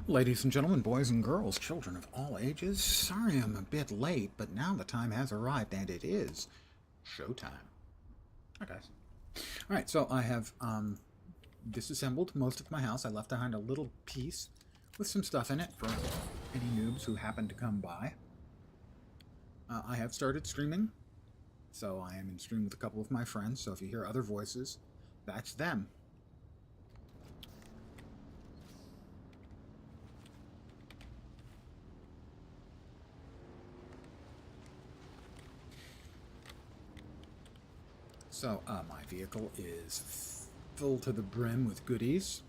Ladies and gentlemen, boys and girls, children of all ages, sorry I'm a bit late, but now the time has arrived and it is showtime. Hi, guys. Alright, so I have disassembled most of my house. I left behind a little piece with some stuff in it for any noobs who happen to come by. I have started streaming, so I am in stream with a couple of my friends, so if you hear other voices, that's them. So, my vehicle is full to the brim with goodies.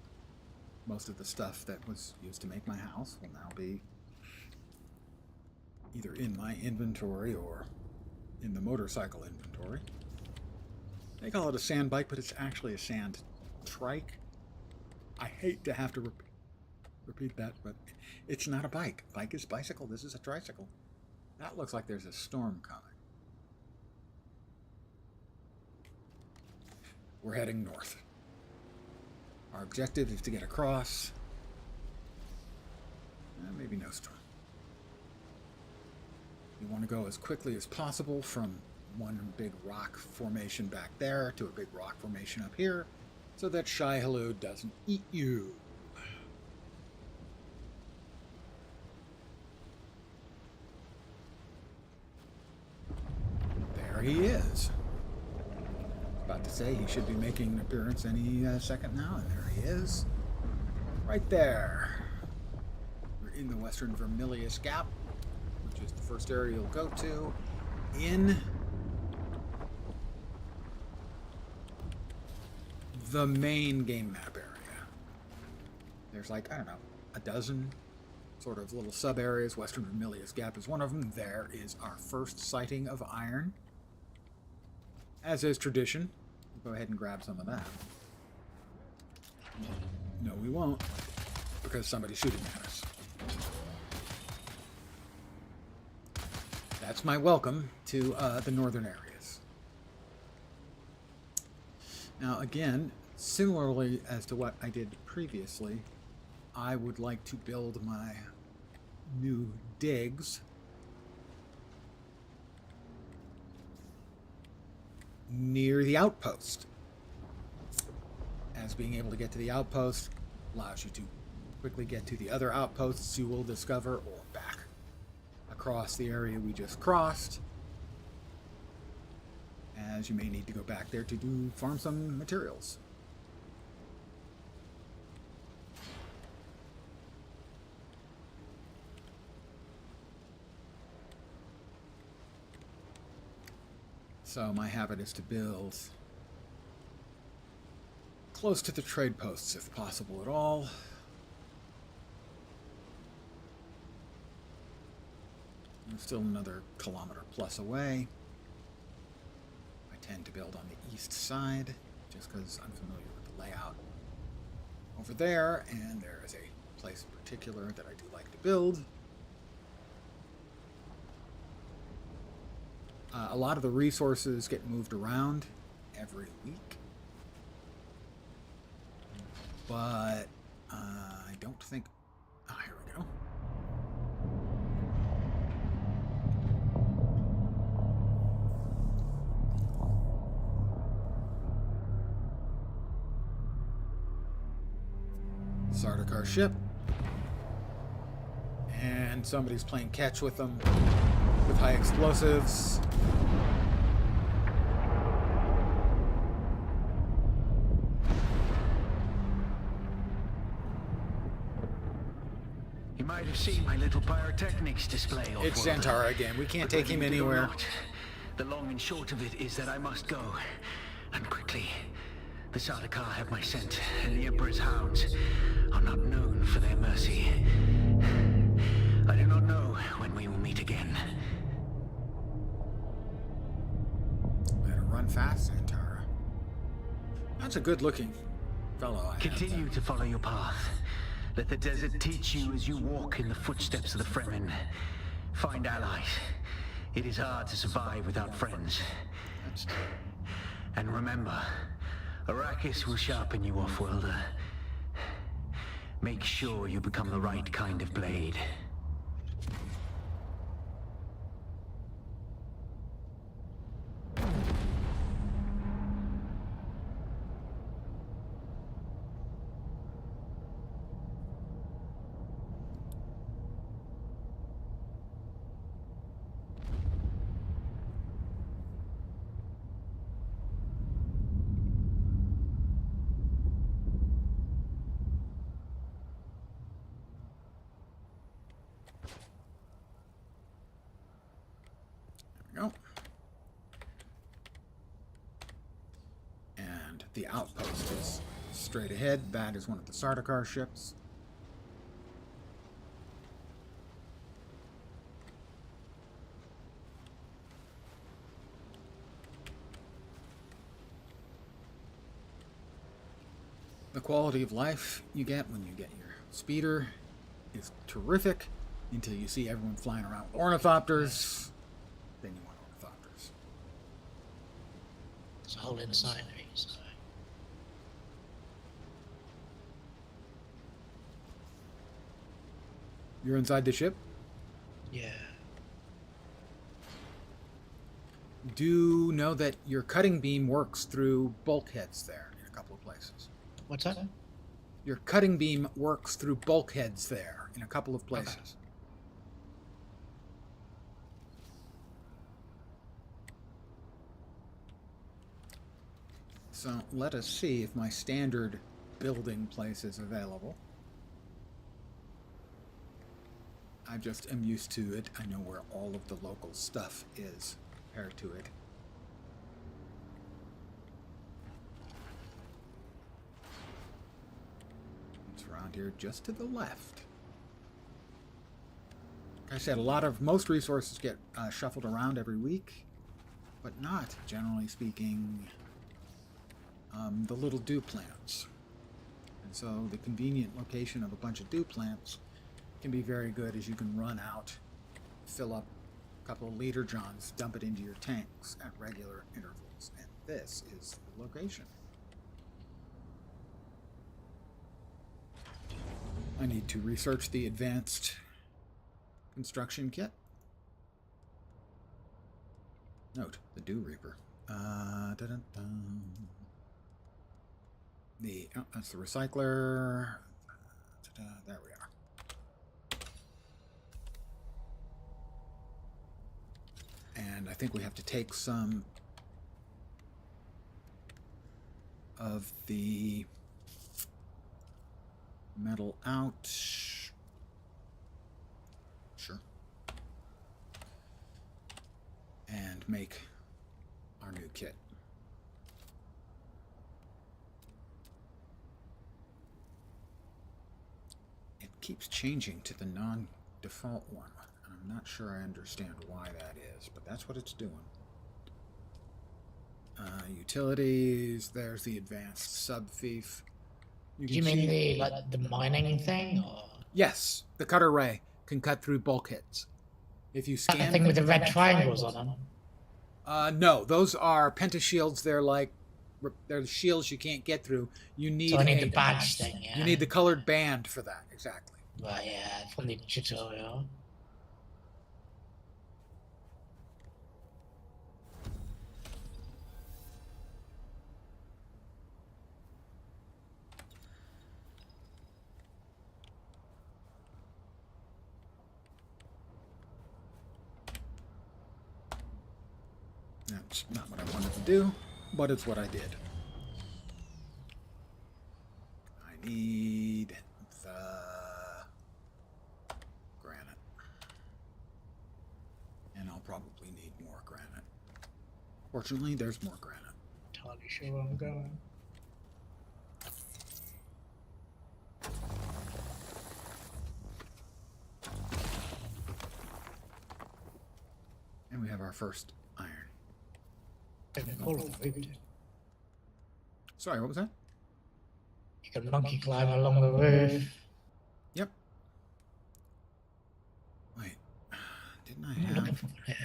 Most of the stuff that was used to make my house will now be either in my inventory or in the motorcycle inventory. They call it a sand bike, but it's actually a sand trike. I hate to have to repeat that, but it's not a bike. Bike is bicycle. This is a tricycle. That looks like there's a storm coming. We're heading north. Our objective is to get across. Maybe no storm. We want to go as quickly as possible from one big rock formation back there to a big rock formation up here, so that Shai-Hulud doesn't eat you. There he is. About to say he should be making an appearance any second now, and there he is. Right there. We're in the Western Vermilius Gap, which is the first area you'll go to in the main game map area. There's like, I don't know, a dozen sort of little sub-areas. Western Vermilius Gap is one of them. There is our first sighting of iron. As is tradition, we'll go ahead and grab some of that. No, we won't, because somebody's shooting at us. That's my welcome to the northern areas. Now, again, similarly as to what I did previously, I would like to build my new digs near the outpost, as being able to get to the outpost allows you to quickly get to the other outposts you will discover, or back across the area we just crossed, as you may need to go back there to farm some materials. So my habit is to build close to the trade posts if possible at all. I'm still another kilometer plus away. I tend to build on the east side just because I'm familiar with the layout over there, and there is a place in particular that I do like to build. A lot of the resources get moved around every week, but I don't think... Oh, here we go. Sardaukar ship. And somebody's playing catch with them with high explosives. You might have seen my little pyrotechnics display. It's Zantara again. We can't take him anywhere. The long and short of it is that I must go, and quickly. The Sardaukar have my scent, and the Emperor's hounds are not known for their mercy. I do not know when we will meet again. Better run fast, Zantara. That's a good-looking fellow. Continue to follow your path. Let the desert teach you as you walk in the footsteps of the Fremen. Find allies. It is hard to survive without friends. And remember, Arrakis will sharpen you, off-worlder. Make sure you become the right kind of blade. Go. And the outpost is straight ahead. That is one of the Sardaukar ships. The quality of life you get when you get your speeder is terrific until you see everyone flying around with ornithopters. Then you want ornithopters. It's a whole inside me, so. You're inside the ship? Yeah. Do know that your cutting beam works through bulkheads there in a couple of places. What's that? Your cutting beam works through bulkheads there in a couple of places. Okay. So let us see if my standard building place is available. I just am used to it. I know where all of the local stuff is compared to it. It's around here just to the left. Like I said, most resources get shuffled around every week, but not, generally speaking, the little dew plants. And so the convenient location of a bunch of dew plants can be very good, as you can run out, fill up a couple of liter johns, dump it into your tanks at regular intervals. And this is the location. I need to research the advanced construction kit. Note, the Dew Reaper. That's the recycler. There we are. And I think we have to take some of the metal out. Sure. And make our new kit. It keeps changing to the non-default one. I'm not sure I understand why that is, but that's what it's doing. Utilities, there's the advanced sub-thief. Do you mean the mining thing, or? Yes, the cutter ray can cut through bulkheads. If you That scan thing with the red triangles on them? no, those are pentashields. They're shields you can't get through. You need So I need the badge thing, yeah? You need the colored band for that, exactly. Right, yeah, from the tutorial. That's not what I wanted to do, but it's what I did. I need the granite. And I'll probably need more granite. Fortunately, there's more granite. Entirely sure where I'm going. And we have our first iron. Sorry, what was that? You can monkey climb along the roof. Yep. Wait, didn't I I'm have... looking for it.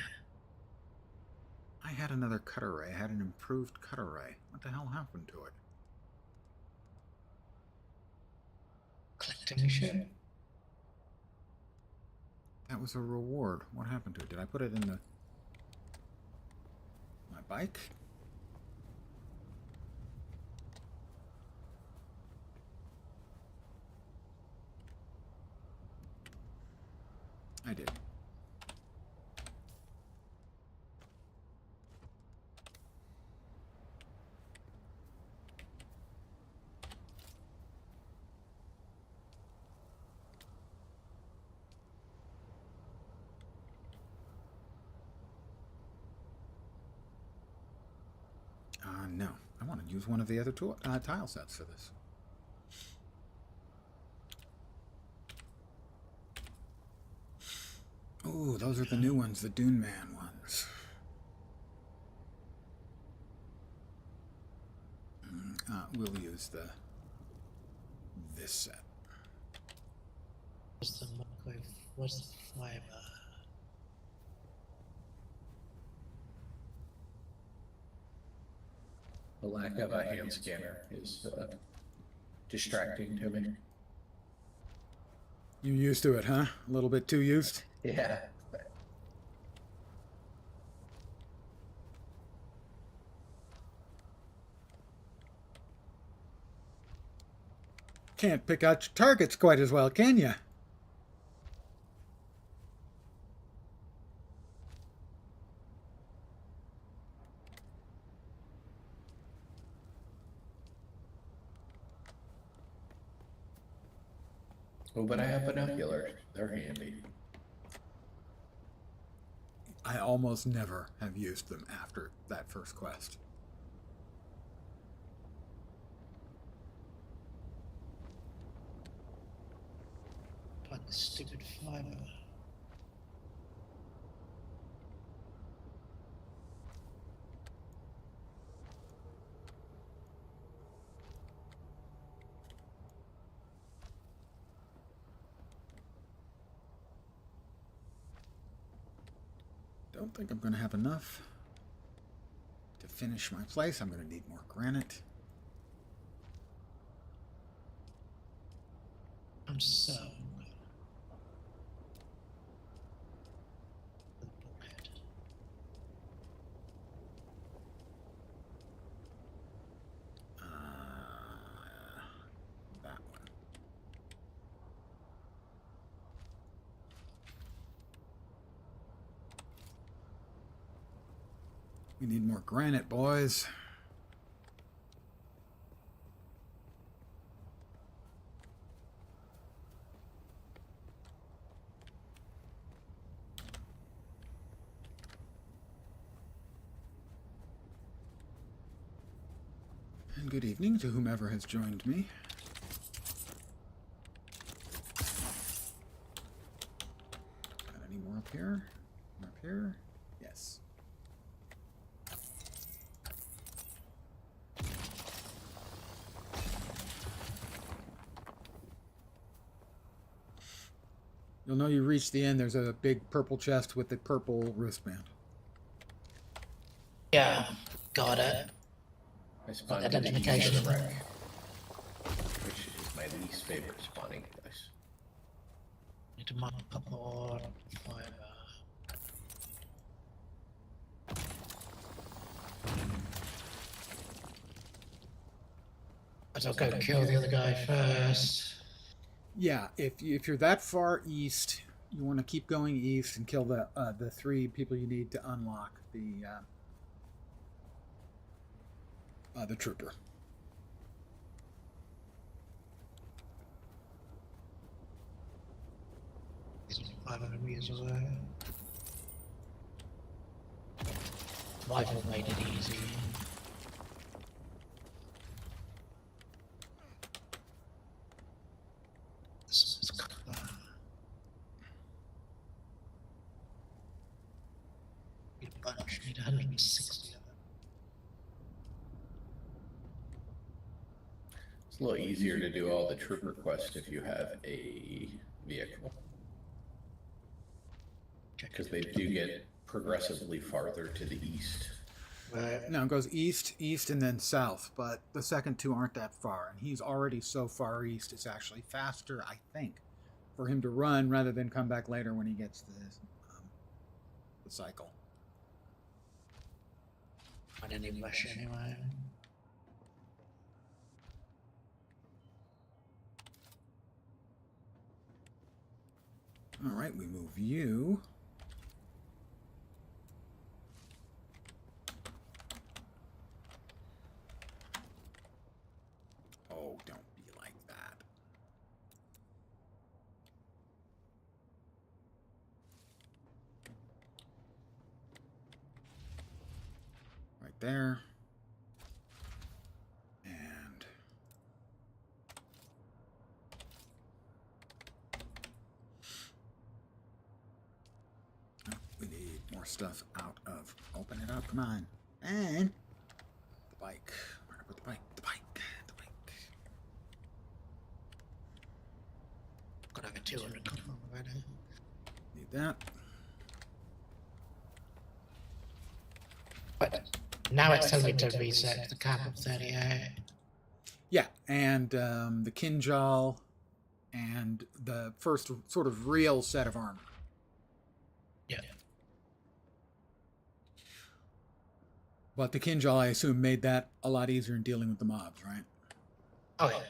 I had another cutter ray. I had an improved cutter ray. What the hell happened to it? Click protecting ship. That was a reward. What happened to it? Did I put it in the... my bike? I did. No. I want to use one of the other tile sets for this. Oh, those are the new ones, the Dune Man ones. We'll use this set. What's the microwave? What's the fiber? The lack of a hand scanner is distracting to me. You used to it, huh? A little bit too used? Yeah. Can't pick out your targets quite as well, can you? Oh, but I have binoculars. They're handy. I almost never have used them after that first quest. But the stupid fiber. Don't think I'm going to have enough to finish my place. I'm going to need more granite. I'm so. That one. We need more granite, boys. And good evening to whomever has joined me. Got any more up here? More up here? Yes. You'll know you reached the end. There's a big purple chest with the purple wristband. Yeah, got it. I spawned in the east of the wreck, which is my least favorite spawning place. Need to mop up more fiber. But I'll go kill the other guy first. Yeah, if you're that far east, you want to keep going east and kill the 3 people you need to unlock the trooper. He's only 500 meters away. Rifle made it easy. This is cover. Need a bunch, need 160 of them. It's a little easier to do all the trooper quests if you have a vehicle, because they do get progressively farther to the east. Right. No, it goes east, east, and then south, but the second two aren't that far, and he's already so far east, it's actually faster, I think, for him to run rather than come back later when he gets the cycle. I didn't even rush anyway. All right, we move you. Oh, don't be like that. Right there. And oh, we need more stuff out of. Open it up, come on. And the bike. Where did I put the bike? The bike. The bike. Got over 200 copper already. Need that. But now it's telling me to reset the cap of 38. Yeah, and the Kinjal and the first sort of real set of armor. Yeah. But the Kinjal, I assume, made that a lot easier in dealing with the mobs, right? Oh yeah.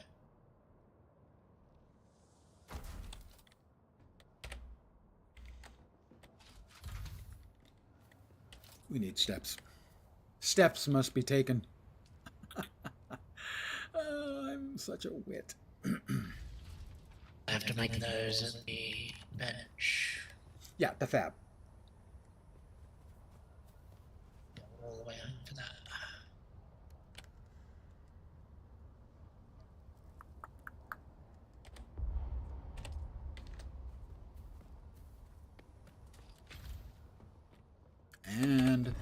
We need steps. Steps must be taken. Oh, I'm such a wit. I have to make those at the bench. Yeah, the fab. All the way home for that. And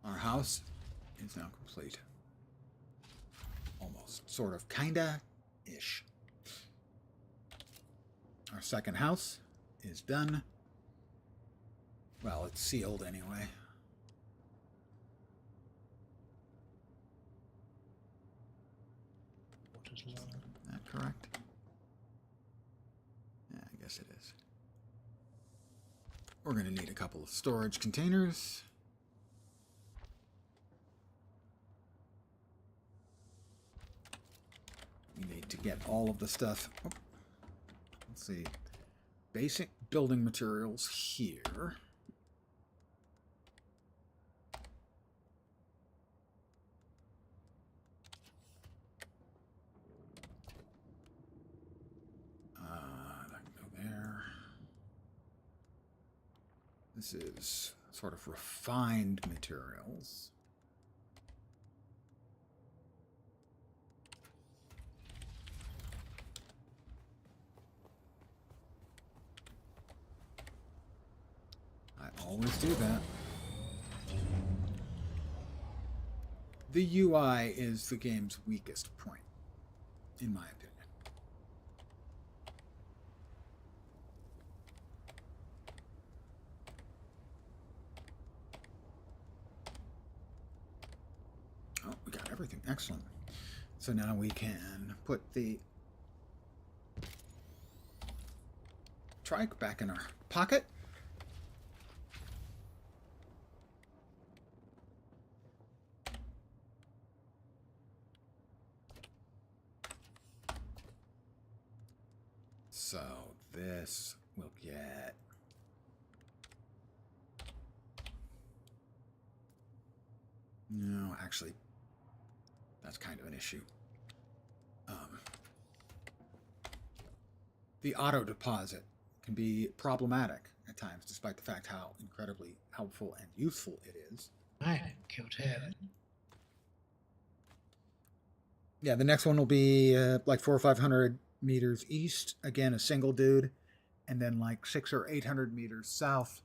our house is now complete. Almost. Sort of. Kinda. Ish. Our second house is done. Well, it's sealed anyway. Water's low. Is that correct? Yeah, I guess it is. We're going to need a couple of storage containers. We need to get all of the stuff. Oh, let's see. Basic building materials here. That can go there. This is sort of refined materials. I always do that. The UI is the game's weakest point, in my opinion. Oh, we got everything. Excellent. So now we can put the trike back in our pocket. So this will get no, actually, that's kind of an issue. The auto deposit can be problematic at times, despite the fact how incredibly helpful and useful it is. Right, killed him. Yeah, the next one will be like 400 or 500 meters east. Again, a single dude, and then like 600 or 800 meters south,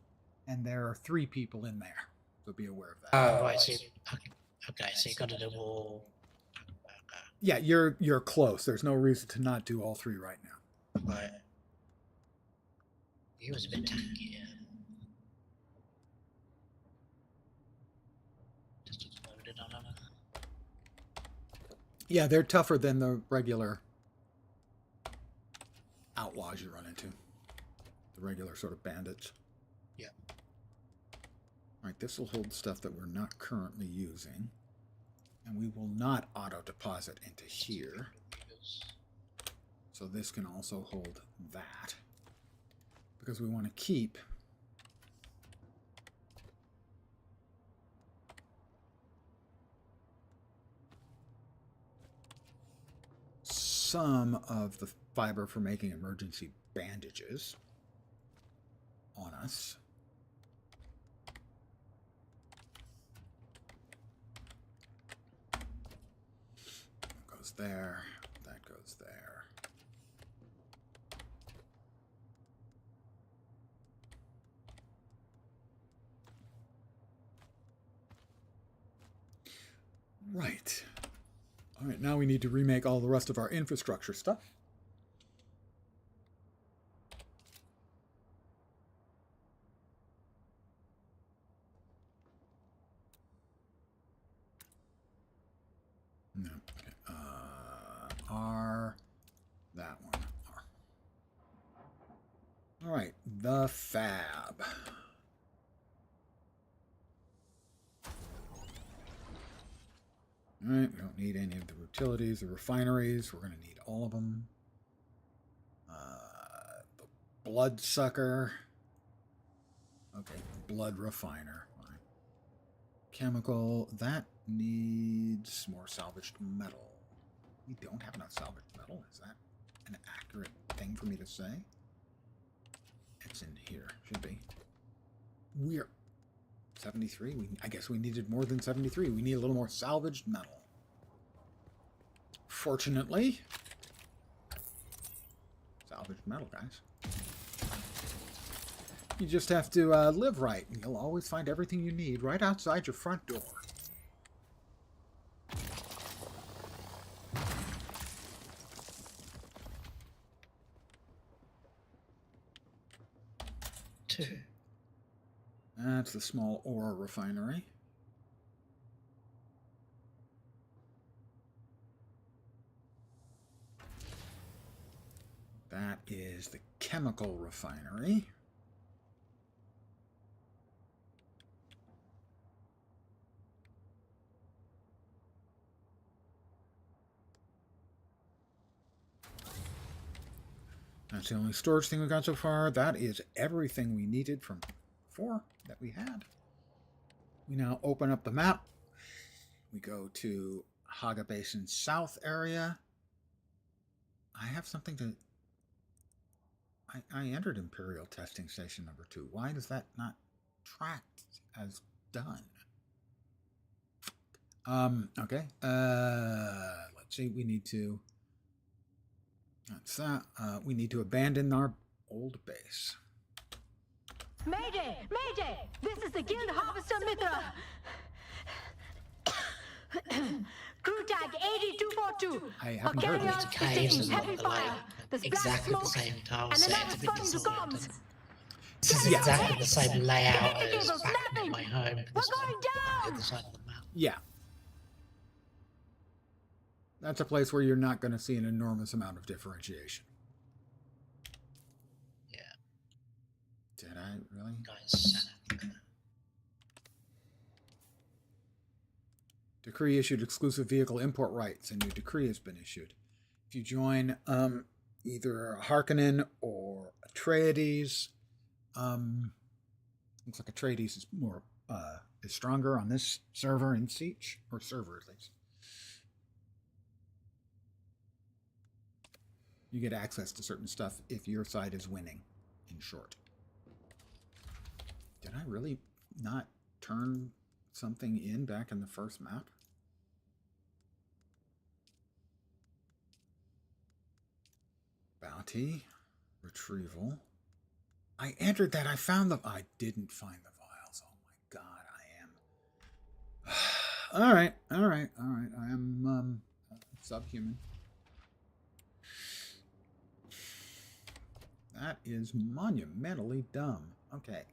and there are 3 people in there. So be aware of that. Oh, right. So okay, so you got to do all. Yeah, you're close. There's no reason to not do all 3 right now. Right. He was a bit tanky, yeah. Just exploded on him. Yeah, they're tougher than the regular outlaws you run into. The regular sort of bandits. Yeah. Alright, this will hold stuff that we're not currently using. And we will not auto-deposit into here. So this can also hold that. Because we want to keep some of the fiber for making emergency bandages on us. That goes there. That goes there. Right. All right, now we need to remake all the rest of our infrastructure stuff. No. Okay. R. That one. R. All right. The fab. All right. We don't need any of the utilities, the refineries. We're going to need all of them. The bloodsucker. Okay. Blood refiner. All right. Chemical. That needs more salvaged metal. We don't have enough salvaged metal. Is that an accurate thing for me to say? It's in here. Should be. We're 73. I guess we needed more than 73. We need a little more salvaged metal. Fortunately, salvaged metal, guys. You just have to live right, and you'll always find everything you need right outside your front door. Two. That's the small ore refinery. That is the chemical refinery. That's the only storage thing we've got so far. That is everything we needed from before that we had. We now open up the map. We go to Haga Basin South area. I have something to... I entered Imperial Testing Station number 2. Why does that not track as done? Okay. Let's see. We need to... That's that. We need to abandon our old base. Mayday! Mayday! This is the Guild Harvester Mithra! Crew tag 8242. I A haven't heard of carrier it. is Caves taking and heavy the fire. like, There's black exactly the smoke, same tile and set another to be starting to designed. bombs. This is Get exactly away! the same layout Get the as cables back snapping! in my home. We're This going one, the down! other side of the map. Yeah. That's a place where you're not going to see an enormous amount of differentiation. Yeah. Did I really? Guys, Decree issued exclusive vehicle import rights. A new decree has been issued. If you join either Harkonnen or Atreides, looks like Atreides is more is stronger on this server in Siege, or server at least. You get access to certain stuff if your side is winning, in short. Did I really not turn something in back in the first map? Bounty. Retrieval. I entered that. I found them. I didn't find the vials. Oh my god, I am... Alright. I am subhuman. That is monumentally dumb. Okay,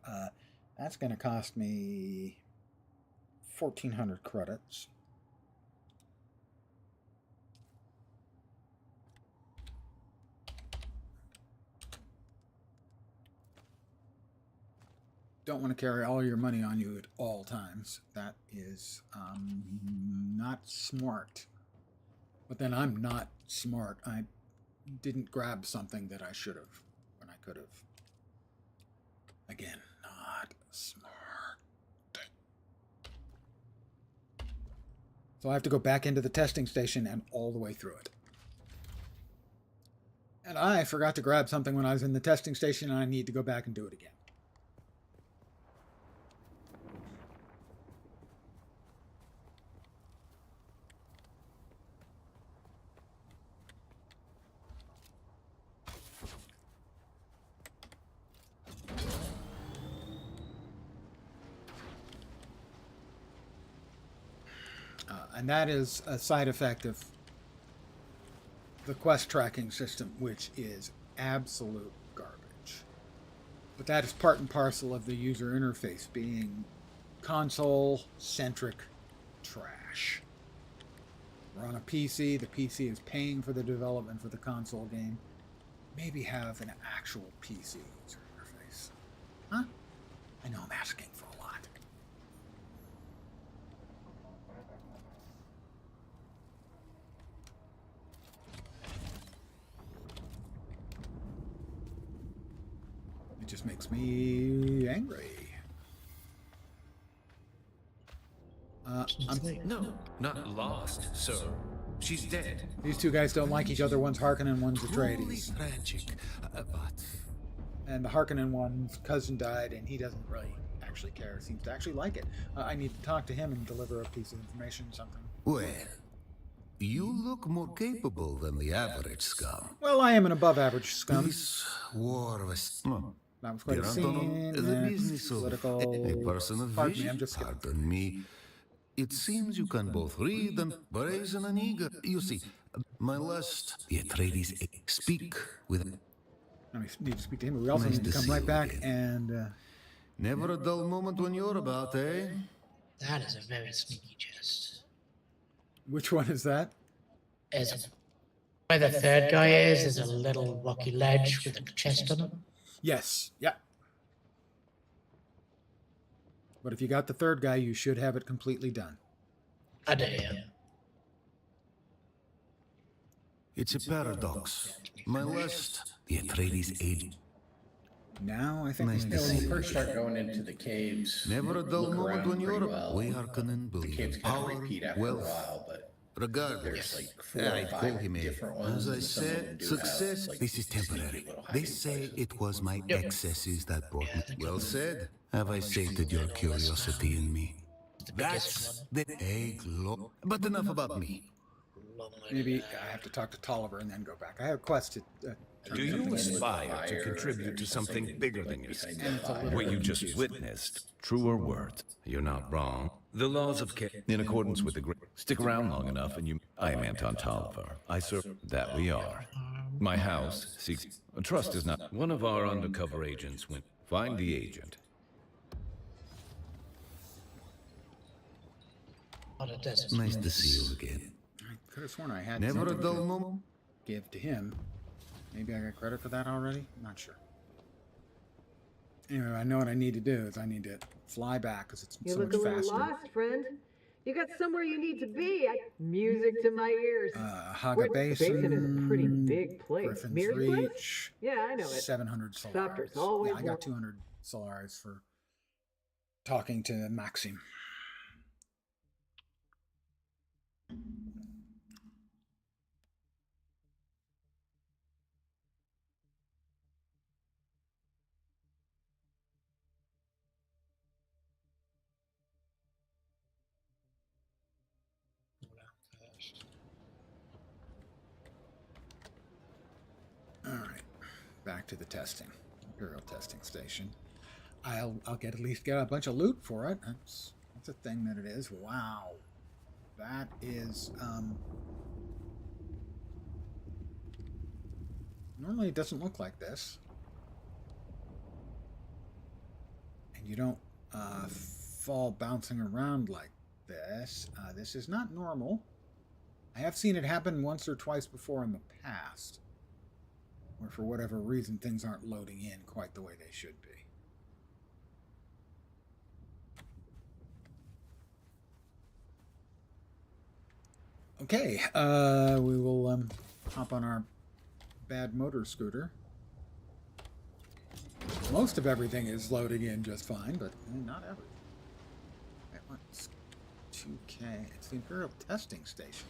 that's going to cost me 1,400 credits. Don't want to carry all your money on you at all times. That is not smart. But then I'm not smart. I didn't grab something that I should have when I could have. Again, not smart. So I have to go back into the testing station and all the way through it. And I forgot to grab something when I was in the testing station, and I need to go back and do it again. And that is a side effect of the quest tracking system, which is absolute garbage. But that is part and parcel of the user interface being console-centric trash. We're on a PC. The PC is paying for the development for the console game. Maybe have an actual PC user interface. Huh? I know I'm asking for a lot. It just makes me angry. No, not lost, sir. She's dead. These two guys don't like each other. One's Harkonnen, one's Truly Atreides. tragic, but And the Harkonnen one's cousin died, and he doesn't really actually care. Seems to actually like it. I need to talk to him and deliver a piece of information, something. Well, you look more capable than the average scum. Well, I am an above-average scum. This war was That was quite a Pirantono, scene. the Next, business of political. a person of Pardon me, vision. I'm just skipping. Pardon me. It seems you can both read and brazen and eager. You see, my lust, the Atreides speak with. I need to speak to him. We also Nice need to to come see right you back again. and. Never a dull moment when you're about, eh? That is a very sneaky jest. Which one is that? As where the third guy is, there's a little rocky ledge with a chest on it. Yes. Yeah. But if you got the third guy, you should have it completely done. I do, yeah. It's a paradox. My lust, the Atreides age. Now I think Nice we to need When see you first start going into the caves, Never a you dull look moment around when you're pretty well. we Harkonnen The believe caves in kind of power, repeat after a wealth, while, but regardless. there's like 4 or I'd 5 call him different ones. as I and some of them said, do have, success. like, This is sneaky temporary. little They hiding say places. it was my Yep. excesses that brought Yeah, I me. think Well it was. said. Have I sated your curiosity in me? The That's biggest the egg But enough about me. one. Maybe I have to talk to Tolliver and then go back. I have a quest to. Do you Something aspire with to fire, contribute to there's something bigger than like yourself? behind the fire. What you just witnessed, true or words, you're not wrong. The laws of in accordance with the stick around long enough and you. I am Anton Tolliver. I serve. That we are. My house seeks. Trust is not. One of our undercover agents went. Find the agent. What it does. Nice to see you again. I could have sworn I had Never a something dull to moment. give to him. Maybe I got credit for that already? Not sure. Anyway, I know what I need to do is I need to fly back because it's You so look much a little faster. lost, friend. You got somewhere you need to be. Music to my ears. Haga Where- Basin, Basin is a pretty big place. Griffin's Mirror's Place? Reach, Yeah, I know it. 700 Solars. Doctors always Yeah, I got want- 200 Solars for talking to Maxim. All right, back to the testing, Imperial testing station. I'll get at least get a bunch of loot for it. That's a thing that it is. Wow, that is normally it doesn't look like this. you don't fall bouncing around like this. This is not normal. I have seen it happen once or twice before in the past, where for whatever reason things aren't loading in quite the way they should be. Okay, we will hop on our bad motor scooter. Most of everything is loading in just fine, but not everything. Right, what's 2K? It's the Imperial Testing Station.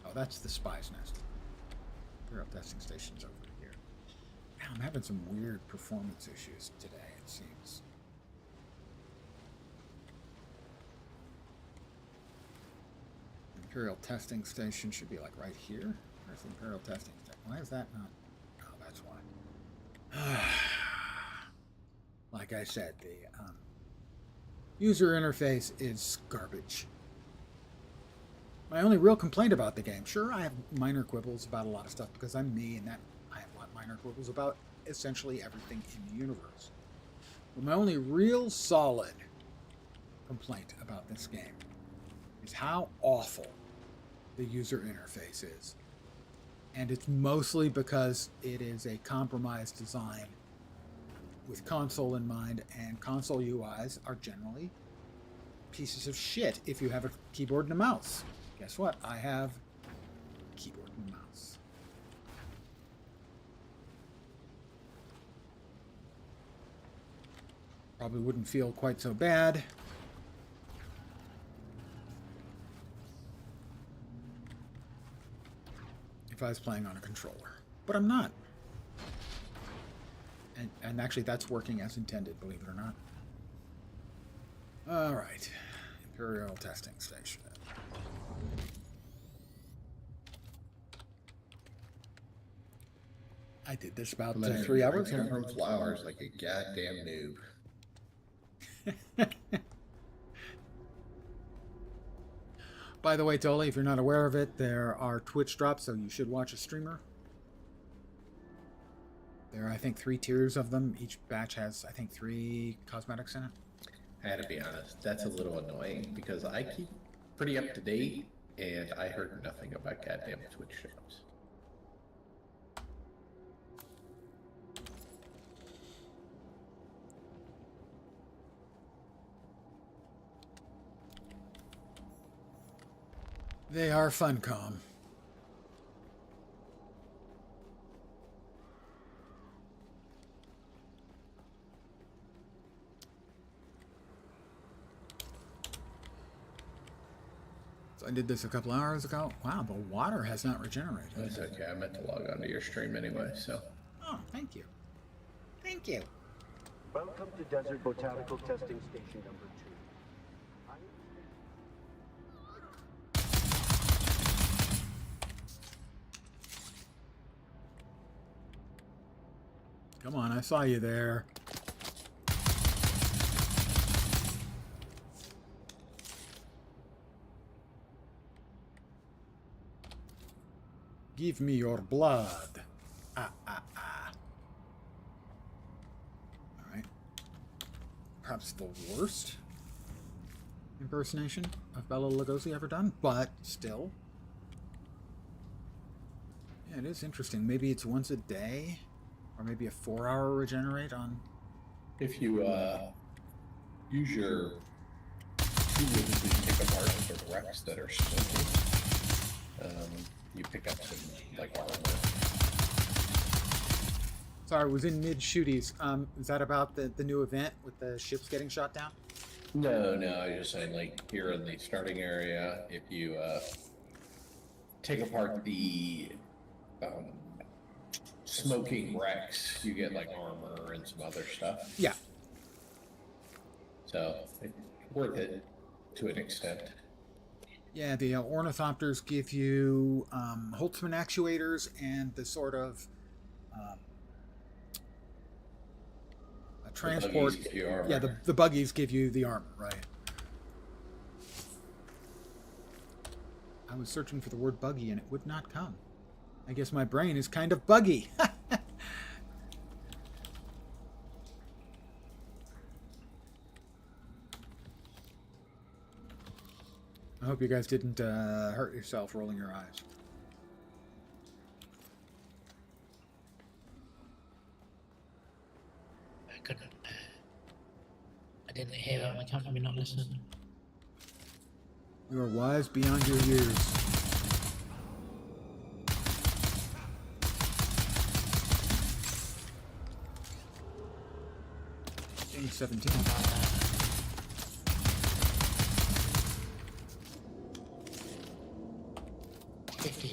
Oh, that's the spy's nest. Imperial Testing Station's over here. Now, I'm having some weird performance issues today, it seems. Imperial Testing Station should be like right here. Where's the Imperial Testing Station? Why is that not? Oh, that's why. Like I said, the user interface is garbage. My only real complaint about the game, sure, I have minor quibbles about a lot of stuff because I'm me, and that I have a lot of minor quibbles about essentially everything in the universe. But my only real solid complaint about this game is how awful the user interface is. And it's mostly because it is a compromised design with console in mind, and console UIs are generally pieces of shit if you have a keyboard and a mouse. Guess what? I have a keyboard and a mouse. Probably wouldn't feel quite so bad if I was playing on a controller, but I'm not. And actually, that's working as intended, believe it or not. All right, Imperial Testing Station. I did this about 3 hours ago. From flowers like a goddamn noob. By the way, Toli, if you're not aware of it, there are Twitch drops, so you should watch a streamer. There are, I think, 3 tiers of them. Each batch has, I think, 3 cosmetics in it. I had to be honest, that's a little annoying because I keep pretty up to date and I heard nothing about goddamn Twitch shows. They are Funcom. So I did this a couple hours ago. Wow, the water has not regenerated. That's okay, I meant to log on to your stream anyway, so. Oh, thank you. Thank you. Welcome to Desert Botanical Testing Station number 2. Come on, I saw you there. Give me your blood. Ah, ah, ah. Alright. Perhaps the worst impersonation of Bela Lugosi ever done, but still. Yeah, it is interesting. Maybe it's once a day, or maybe a 4-hour regenerate on. If you use your tools to pick apart the wrecks that are splintered, you pick up some like armor. Sorry, I was in mid-shooties. Is that about the new event with the ships getting shot down? No, I was just saying, like, here in the starting area, if you take apart the smoking wrecks, you get like armor and some other stuff. Yeah. So it's worth it to an extent. Yeah, the ornithopters give you Holtzman actuators and the sort of a transport. The buggies give you armor. Yeah, the buggies give you the armor, right? I was searching for the word buggy and it would not come. I guess my brain is kind of buggy. I hope you guys didn't hurt yourself rolling your eyes. I couldn't. I didn't hear it. I can't maybe not listen. You are wise beyond your years. Age 17.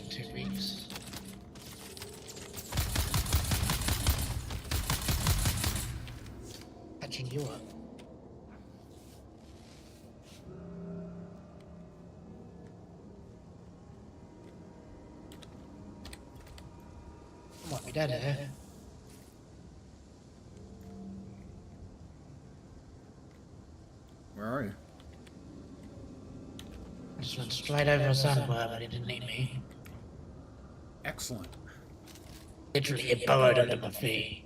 2 weeks. Catching you up. I might be dead here. Where are you? I just went straight over a sandworm and it didn't eat me. Excellent. Literally, it burrowed under my feet.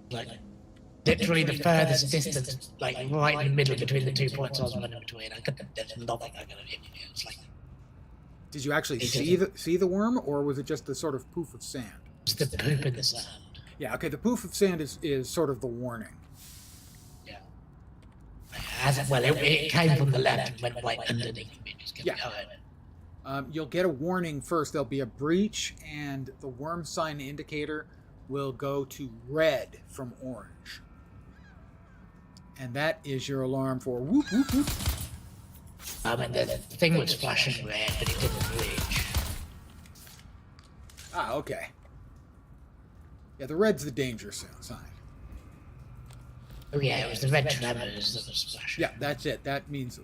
Like, literally the furthest distance, like right in the middle between the 2 points I was running between. There's nothing I could have hit me. It was like. Did you actually see the worm, or was it just the sort of poof of sand? It's the poop in the sand. Yeah, okay, the poof of sand is sort of the warning. Yeah. It came from the left and went right underneath me. Just kept going. You'll get a warning first. There'll be a breach, and the worm sign indicator will go to red from orange. And that is your alarm for whoop, whoop, whoop. I mean, the thing was flashing red, but it didn't reach. Ah, okay. Yeah, the red's the danger sign. Oh yeah, it was the red tremors that was flashing. Yeah, that's it. That means...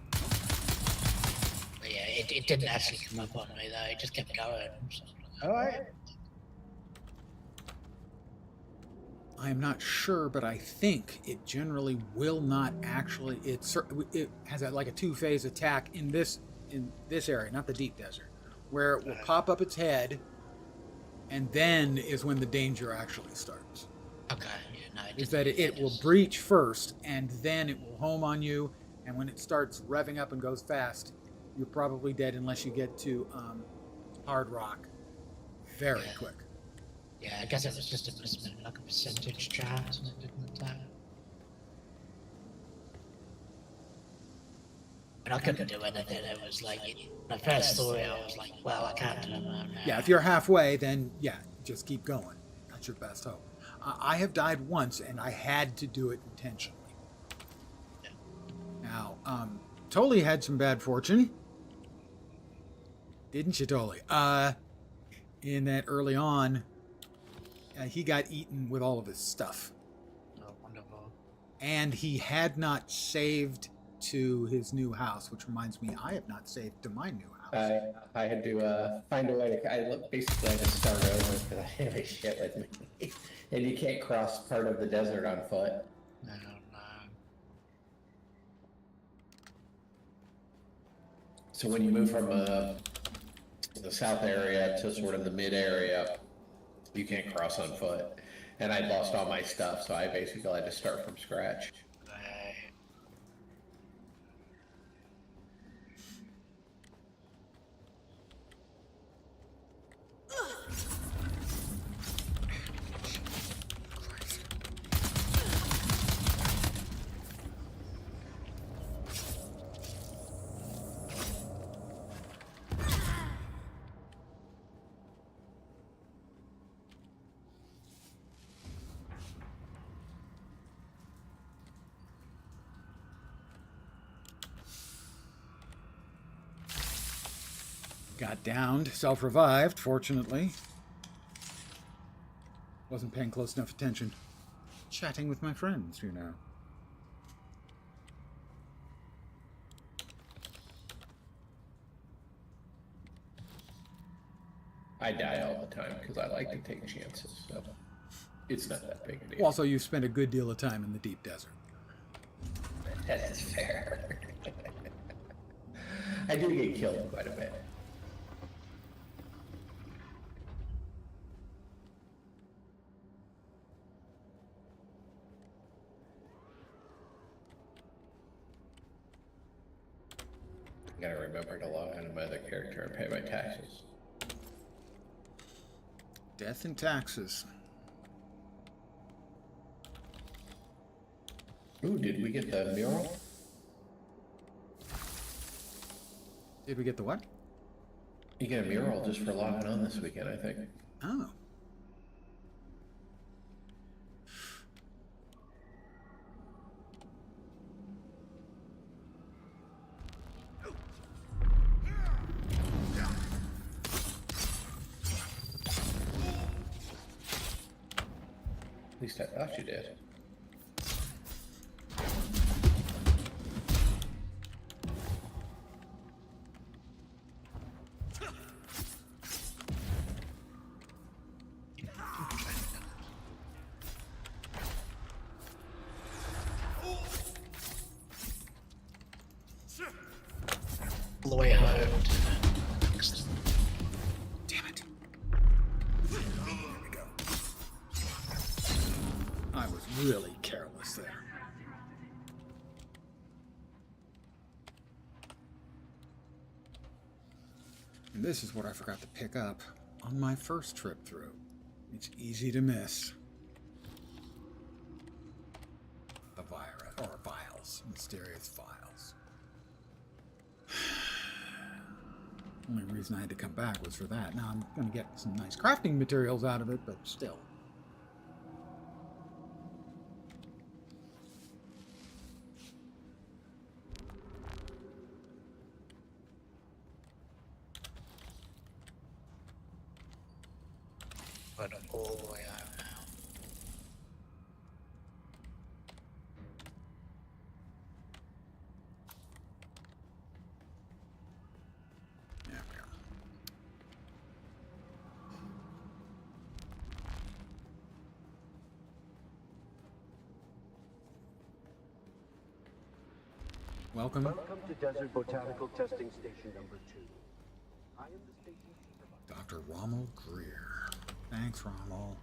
But yeah, it didn't actually come up on me though, it just kept going. Alright. I am not sure, but I think it generally will not actually... It has like a two-phase attack in this area, not the deep desert, where it will pop up its head, and then is when the danger actually starts. Okay, yeah, no. Is that it will breach first, and then it will home on you, and when it starts revving up and goes fast, you're probably dead unless you get to hard rock very quick. Yeah, I guess it was just like a percentage chance and it didn't attack. And I couldn't do anything, it was like, when I first saw it, I was like, well, I can't do it now. Yeah, if you're halfway, then yeah, just keep going. That's your best hope. I have died once, and I had to do it intentionally. Yeah. Now, Tolly had some bad fortune. Didn't you, Tolly? In that early on, he got eaten with all of his stuff. Oh, wonderful. And he had not saved to his new house, which reminds me, I have not saved to my new house. I had to find a way to. Basically, I had to start over because I had my shit with me. And you can't cross part of the desert on foot. No. So when you move from the south area to sort of the mid area, you can't cross on foot. And I lost all my stuff, so I basically had to start from scratch. Got downed, self-revived, fortunately. Wasn't paying close enough attention. Chatting with my friends, you know. I die all the time because I like to take chances, so it's not that big a deal. Also, you've spent a good deal of time in the deep desert. That is fair. I do get killed quite a bit. I gotta remember to log on to my other character and pay my taxes. Death and taxes. Ooh, did we get the mural? Did we get the what? You get a mural just for logging on this weekend, I think. Oh. At least I thought you did. All the way home. Damn it. There we go. I was really careless there. And this is what I forgot to pick up on my first trip through. It's easy to miss. The virus, or vials, mysterious vials. Only reason I had to come back was for that. Now I'm going to get some nice crafting materials out of it, but still. But all the way home now. There we are. Welcome. Welcome to Desert Botanical Testing Station number 2. I am the station supervisor. Dr. Rommel Greer. Thanks, Rommel.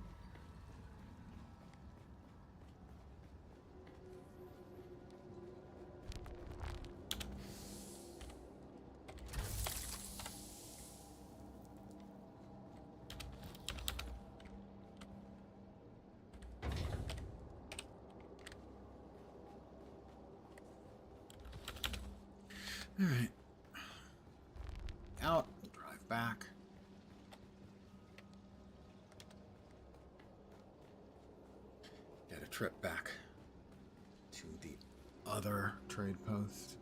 All right. Out, drive back. Get a trip back to the other trade post.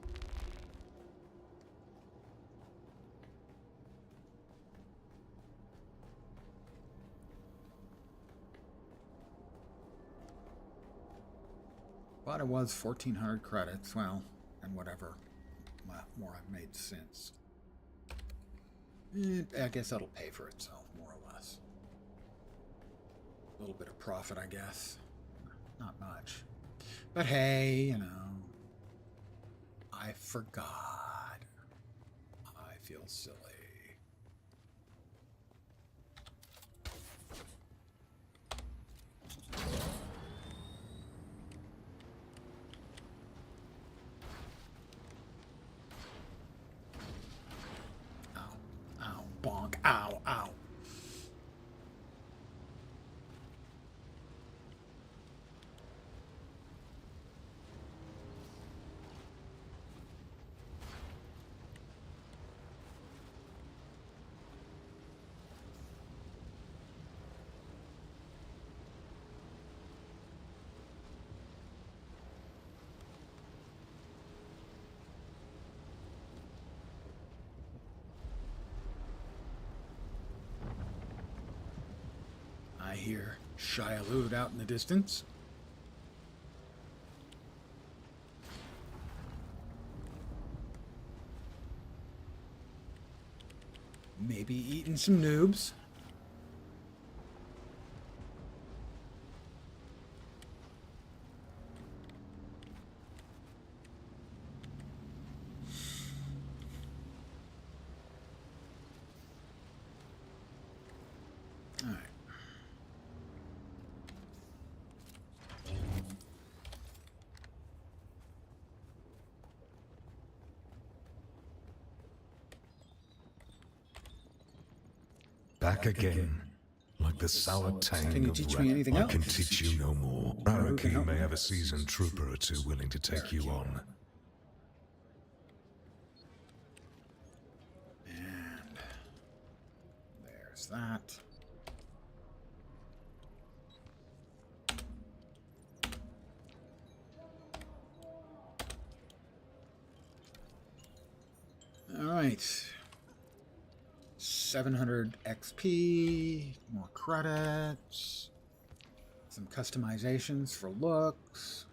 But it was 1,400 credits, well, and whatever more I've made since. I guess that'll pay for itself, more or less. A little bit of profit, I guess. Not much. But hey, you know, I forgot. I feel silly. Bonk. Ow, ow. I hear Shia-Lud out in the distance. Maybe eating some noobs. All right. Back again. Like the sour tang Can you of teach rat. me anything I else? can teach you no more. Who can Araki help may me? have a seasoned trooper or two willing to take you on. And there's that. All right. 700 XP, more credits, some customizations for looks.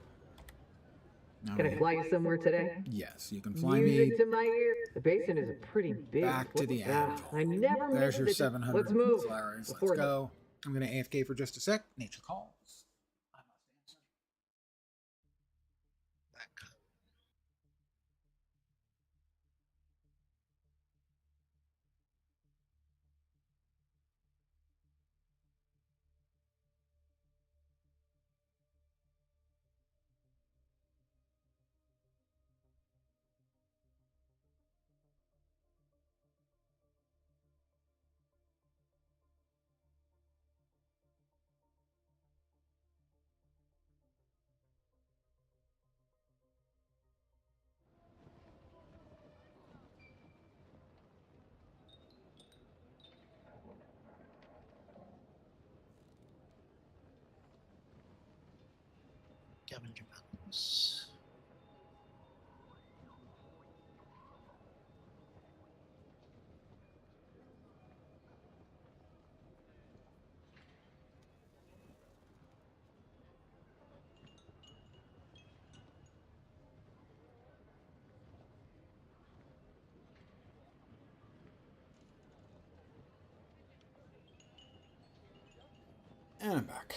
Now Can I we- fly you somewhere today? Yes, you can fly Music me to my ear. The basin is a pretty big back to the place. anvil. I never There's made your it. 700 Let's move. flowers. Let's Before the- go. I'm going to AFK for just a sec. Nature calls. I must answer. Scavenger mountains. And I'm back.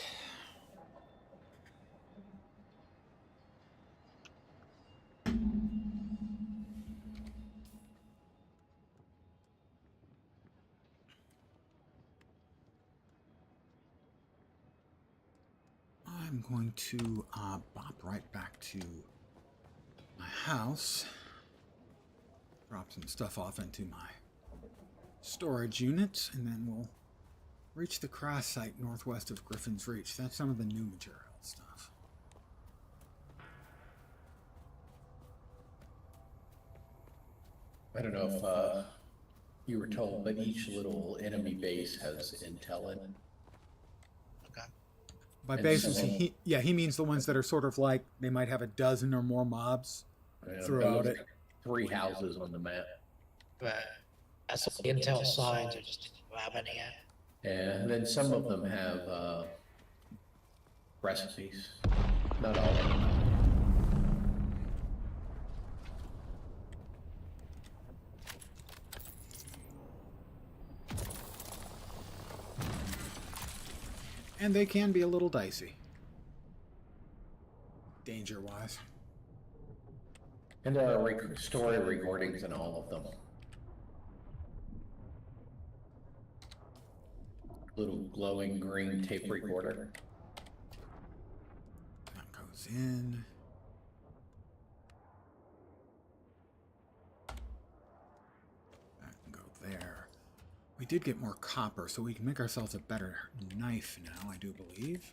I'm going to bop right back to my house, drop some stuff off into my storage units, and then we'll reach the cross site northwest of Griffin's Reach. That's some of the new material stuff. I don't know if you were told, but each little enemy base has intel in it. Okay. By And bases, so- he means the ones that are sort of like they might have a dozen or more mobs throughout it. 3 houses on the map. But that's all the intel signs. I just didn't grab any yet. And then some of them have recipes. Not all of them. And they can be a little dicey, danger-wise. And there are story recordings in all of them. Little glowing green tape recorder. That goes in. That can go there. We did get more copper, so we can make ourselves a better knife now, I do believe.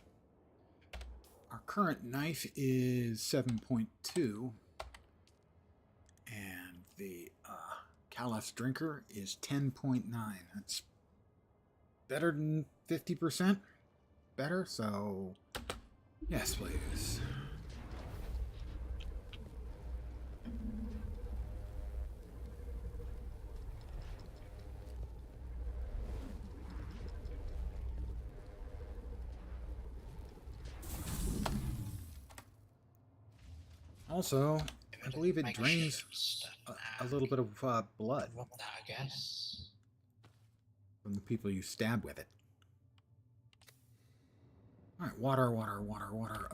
Our current knife is 7.2. And the Caliph's Drinker is 10.9. That's better than 50%. Better, so yes, please. Also, I believe it Make drains stuff a little bit of blood Drop that, I guess. from the people you stab with it. All right, water, water, water, water.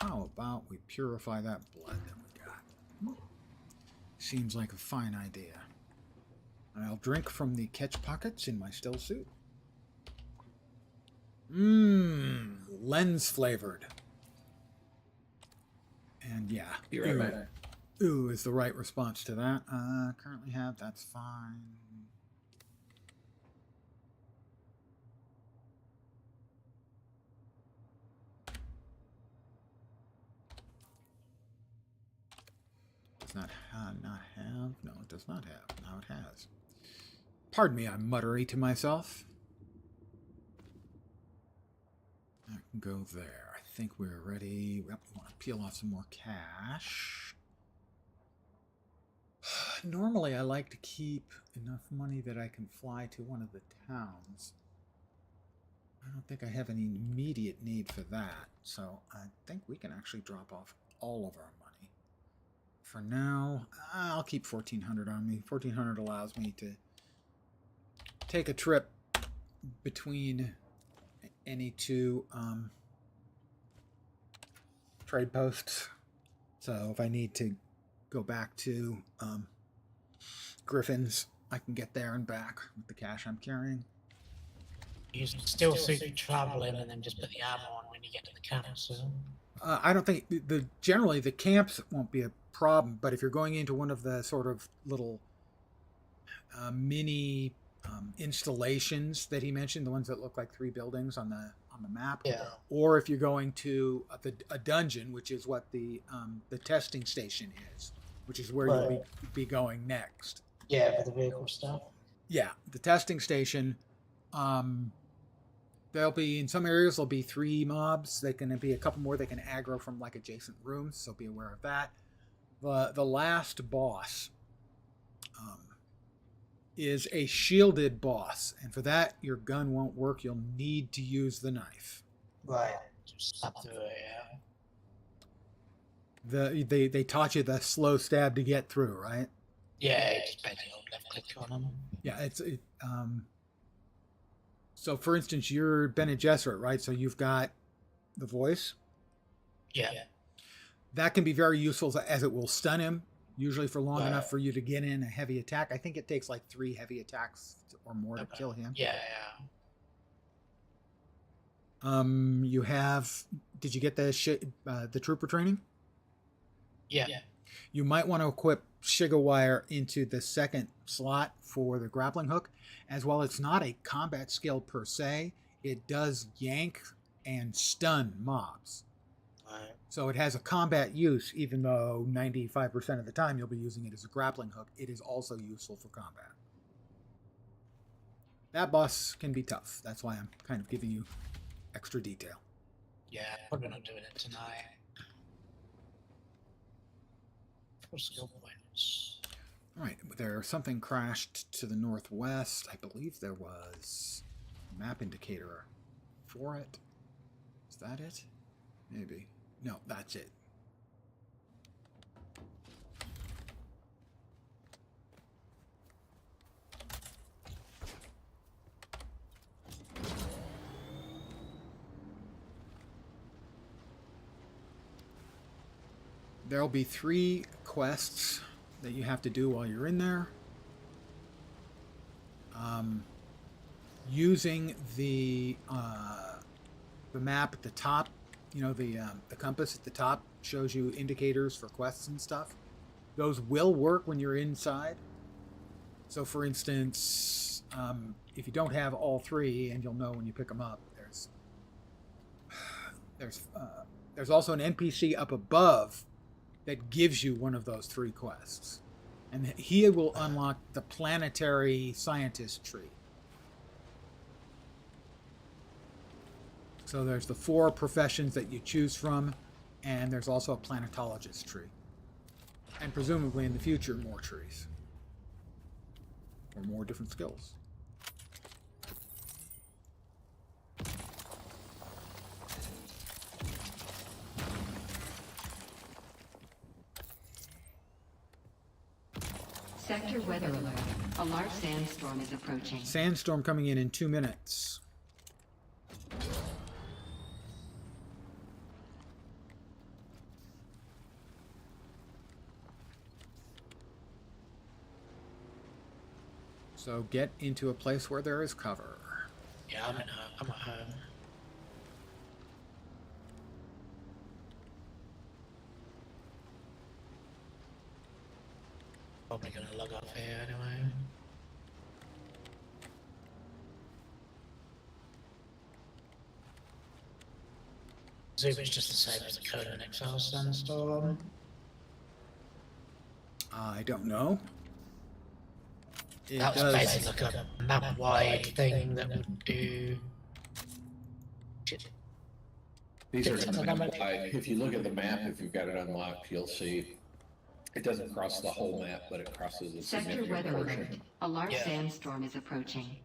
How about we purify that blood that we got? Seems like a fine idea. I'll drink from the catch pockets in my still suit. Mmm, lens flavored. And yeah, Be right back. ooh is the right response to that. Currently have, that's fine. not have. No, it does not have. Now it has. Pardon me, I'm muttering to myself. I can go there. I think we're ready. Yep, we want to peel off some more cash. Normally, I like to keep enough money that I can fly to one of the towns. I don't think I have any immediate need for that, so I think we can actually drop off all of our money. For now, I'll keep 1,400 on me. 1,400 allows me to take a trip between any two trade posts. So if I need to go back to Griffin's, I can get there and back with the cash I'm carrying. You still suit traveling and then just put the armor on when you get to the camp. So I don't think generally the camps won't be a problem, but if you're going into one of the sort of little mini installations that he mentioned, the ones that look like 3 buildings on the map, yeah, or if you're going to a dungeon, which is what the testing station is, which is where you'll be going next. Yeah, for the vehicle stuff. Yeah, the testing station. There'll be, in some areas, there'll be 3 mobs. They can be a couple more. They can aggro from like adjacent rooms, so be aware of that. The last boss is a shielded boss, and for that, your gun won't work. You'll need to use the knife. Right. Just up to it, yeah. They taught you the slow stab to get through, right? Yeah, just basically left click on them. Yeah, so for instance, you're Bene Gesserit, right? So you've got the voice. Yeah. That can be very useful as it will stun him, usually for long enough for you to get in a heavy attack. I think it takes like 3 heavy attacks or more to kill him. Yeah. You have. Did you get the trooper training? Yeah. You might want to equip Shigawire into the second slot for the grappling hook. As well, it's not a combat skill per se. It does yank and stun mobs. Right. So it has a combat use, even though 95% of the time you'll be using it as a grappling hook. It is also useful for combat. That boss can be tough. That's why I'm kind of giving you extra detail. Yeah, probably not doing it tonight. 4 skill points. All right, there's something crashed to the northwest. I believe there was a map indicator for it. Is that it? Maybe. No, that's it. There'll be 3 quests that you have to do while you're in there. Using the map at the top, the compass at the top shows you indicators for quests and stuff. Those will work when you're inside. So, for instance, if you don't have all 3, and you'll know when you pick them up, there's also an NPC up above that gives you one of those 3 quests. And he will unlock the planetary scientist tree. So there's the 4 professions that you choose from, and there's also a planetologist tree. And presumably in the future, more trees. Or more different skills. Sector weather alert. A large sandstorm is approaching. Sandstorm coming in 2 minutes. So get into a place where there is cover. Yeah, I'm at home. Probably gonna log off here anyway. Zoom is just the same as the Conan Exile Sandstorm. I don't know. It That was does. basically like a map-wide thing that would do. Shit. These are Something map like that. wide. If you look at the map, if you've got it unlocked, you'll see it doesn't cross the whole map, but it crosses a Sector significant weather alert. portion. A large Yeah. sandstorm is approaching.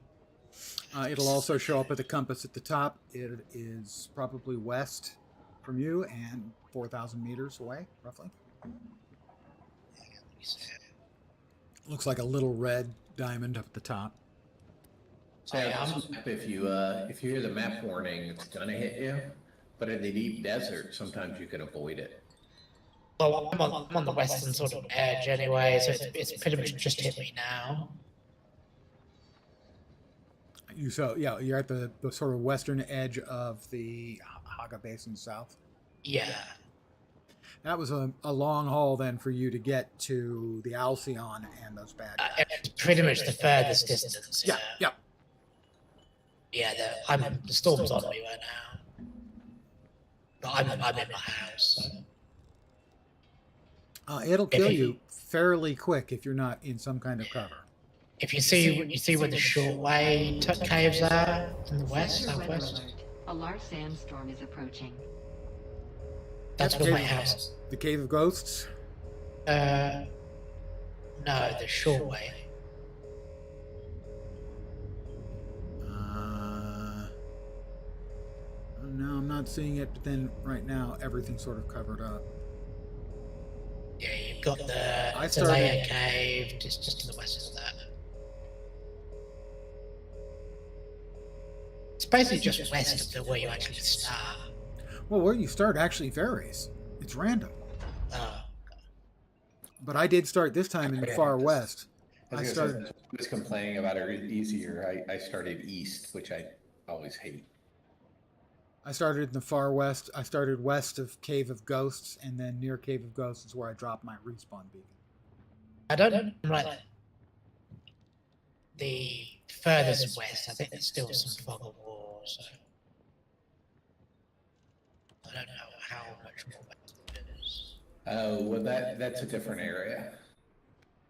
It'll also show up at the compass at the top. It is probably west from you and 4,000 meters away, roughly. Looks like a little red diamond up at the top. So if you hear the map warning, it's gonna hit you. But in the deep desert, sometimes you can avoid it. Well, I'm on the western sort of edge anyway, so it's pretty much just hit me now. You're at the sort of western edge of the Haga Basin south. Yeah. That was a long haul then for you to get to the Alcyon and those bad guys. It's pretty much the furthest distance. Yeah. Yeah, the storm's on me right now. But I'm in my house. So. It'll kill you fairly quick if you're not in some kind of cover. If you see where the short way caves are in the west, Sector weather southwest. alert. A large sandstorm is approaching. That's where my house is. The Cave of Ghosts. No, the short way. No, I'm not seeing it. But then right now everything's sort of covered up. Yeah, you've got the I started- Zelaya Cave, just to the west of that. It's basically just west of the where you actually start. Well, where you start actually varies. It's random. But I did start this time in the far west. I started. I was complaining about it easier. I started east, which I always hate. I started in the far west. I started west of Cave of Ghosts, and then near Cave of Ghosts is where I dropped my respawn beacon. I don't know. Right. The furthest west, I think there's still some fog of war, so I don't know how much more west it is. Oh, well, that's a different area.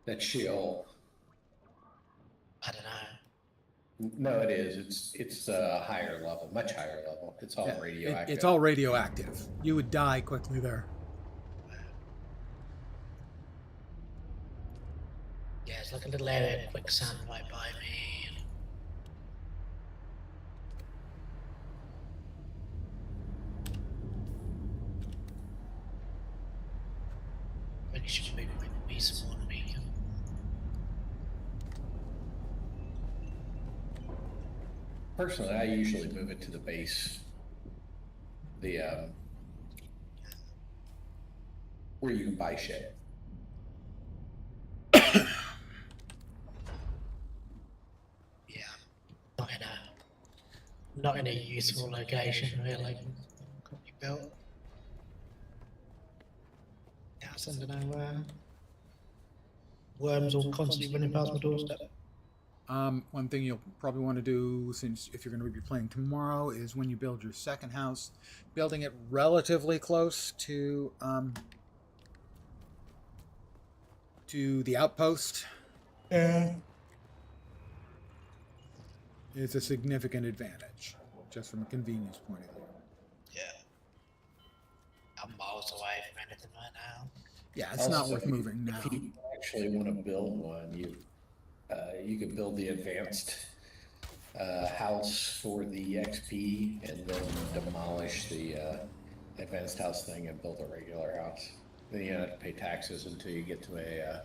That's Sheol. I don't know. No, it is. It's a higher level, much higher level. It's all radioactive. It's all radioactive. You would die quickly there. Yeah, it's like a little area of quicksand right by me. Really should move with the respawn beacon. Personally, I usually move it to the base. Where you can buy shit. Yeah, not in a useful location really. Could be built. Yeah, I don't know where. Worms all constantly running past my doorstep. One thing you'll probably want to do, since if you're going to be playing tomorrow, is when you build your second house, building it relatively close to the outpost. Yeah. Is a significant advantage, just from a convenience point of view. Yeah. I'm miles away from anything right now. Yeah, it's not Also, worth moving now. If you actually want to build one, you can build the advanced house for the XP and then demolish the advanced house thing and build a regular house. Then you don't have to pay taxes until you get to a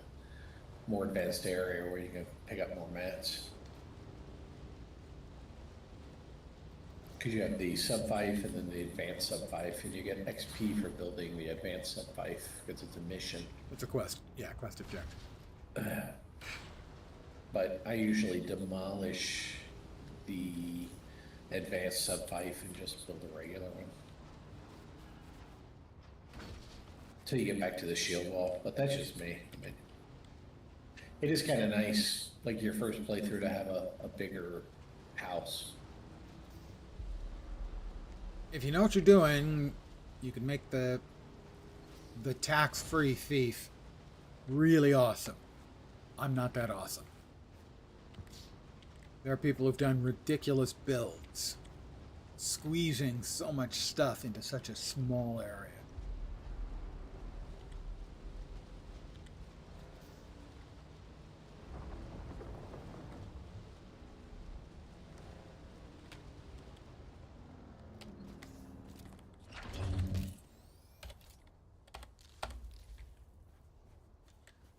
more advanced area where you can pick up more mats. Because you have the sub-5 and then the advanced sub-5, and you get XP for building the advanced sub-5 because it's a mission. It's a quest. Yeah, quest objective. But I usually demolish the advanced sub-5 and just build a regular one. Till you get back to the shield wall, but that's just me. I mean, it is kind of nice, like your first playthrough, to have a bigger house. If you know what you're doing, you can make the tax-free thief really awesome. I'm not that awesome. There are people who've done ridiculous builds, squeezing so much stuff into such a small area.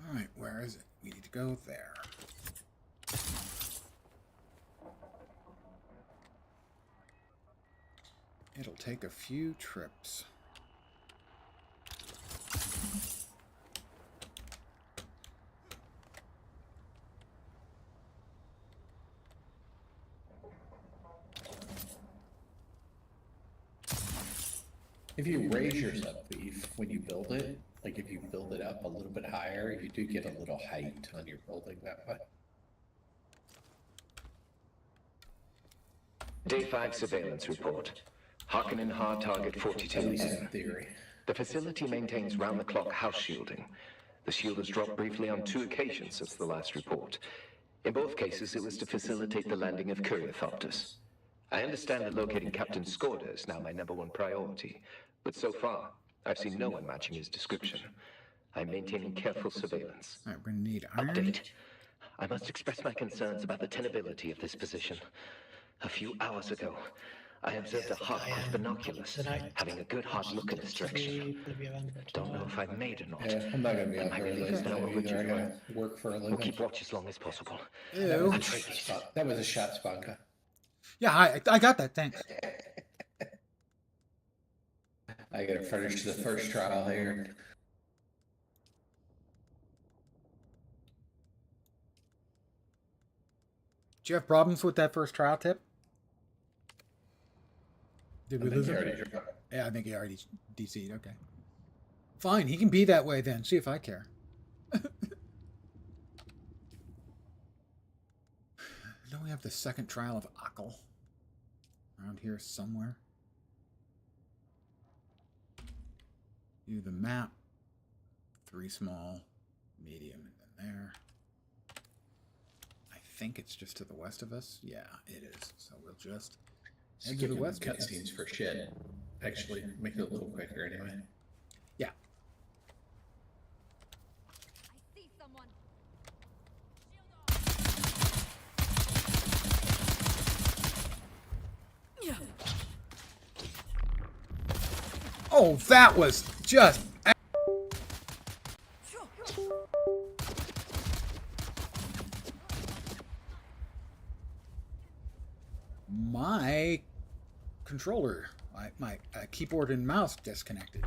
Alright, where is it? We need to go there. It'll take a few trips. If you raise your subbeef when you build it, like if you build it up a little bit higher, you do get a little height on your building that way. Day 5 surveillance report. Harkonnen hard target 42. At least in theory. The facility maintains round-the-clock house shielding. The shield has dropped briefly on 2 occasions since the last report. In both cases, it was to facilitate the landing of courier-thopters. I understand that locating Captain Skorda is now my #1 priority, but so far, I've seen no one matching his description. I'm maintaining careful surveillance. Alright, we're gonna need iron. Update. I must express my concerns about the tenability of this position. A few hours ago, I observed a hawk with binoculars, having a good hard look in this direction. Don't know if I made or not. Yeah, I'm not gonna be out My there release later now over either. I to gotta work for a We'll living. keep watch as long as possible. Ew. That was a shot, Spanka. Yeah, I got that, thanks. I gotta finish the first trial here. Do you have problems with that first trial tip? Did we lose him? Yeah, I think he already DC'd. Okay. Fine, he can be that way then. See if I care. Don't we have the second trial of Akal around here somewhere? View the map. 3 small, medium, and then there. I think it's just to the west of us. Yeah, it is. So we'll just head to the west. Cutscenes for shit. Actually, make it a little quicker anyway. Yeah. I see someone. Oh, that was just... My controller, my keyboard and mouse disconnected.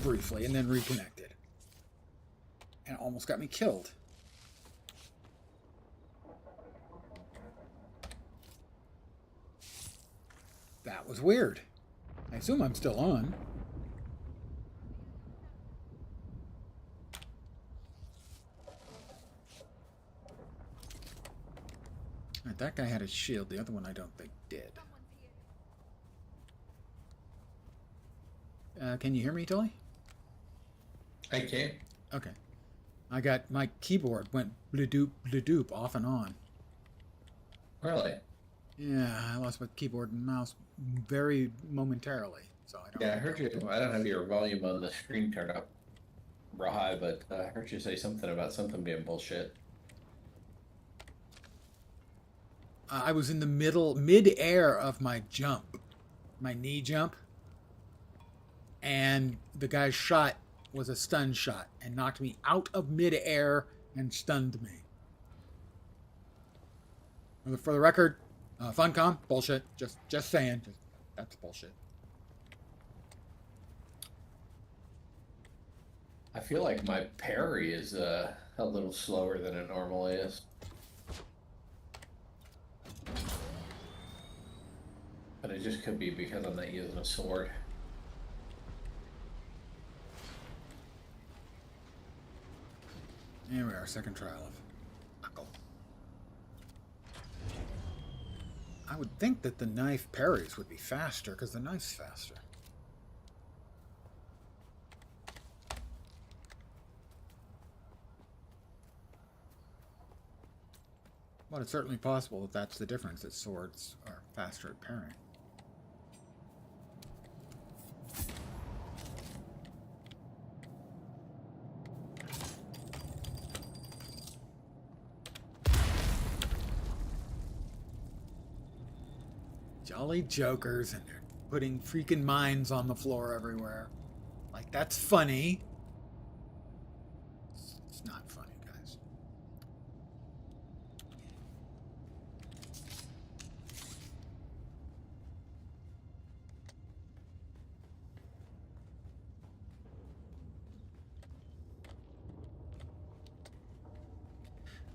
Briefly, and then reconnected. And almost got me killed. That was weird. I assume I'm still on. Alright, that guy had a shield. The other one I don't think did. Can you hear me, Tully? I can. Okay. I got my keyboard went bledoop off and on. Really? Yeah, I lost my keyboard and mouse very momentarily. So I don't. Yeah, I heard you. I don't have your volume on the screen turned up real high, but I heard you say something about something being bullshit. I was in the mid-air of my jump, my knee jump, and the guy's shot was a stun shot and knocked me out of mid-air and stunned me. For the record, Funcom, bullshit. Just saying, that's bullshit. I feel like my parry is a little slower than it normally is. But it just could be because I'm not using a sword. Here we are, second trial of Akal. I would think that the knife parries would be faster, because the knife's faster. Well, it's certainly possible that that's the difference, that swords are faster at parrying. Jolly jokers, and they're putting freaking mines on the floor everywhere. Like, that's funny. It's not funny, guys.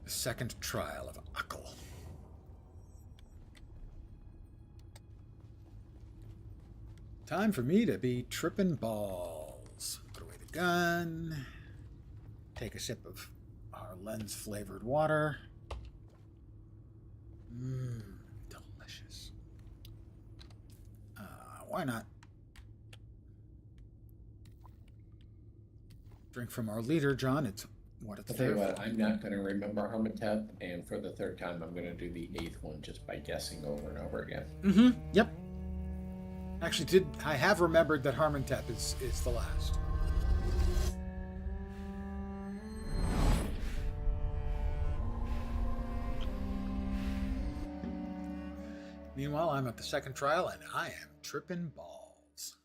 The second trial of Akal. Time for me to be tripping balls. Put away the gun. Take a sip of our lens-flavored water. Mmm, delicious. Why not? Drink from our leader, John. It's what it's I'll tell there you what, for. I'm not going to remember Hermitep, and for the third time, I'm going to do the 8th one just by guessing over and over again. Mm-hmm. Yep. Actually, I have remembered that Harmontep is the last. Meanwhile, I'm at the second trial, and I am tripping balls.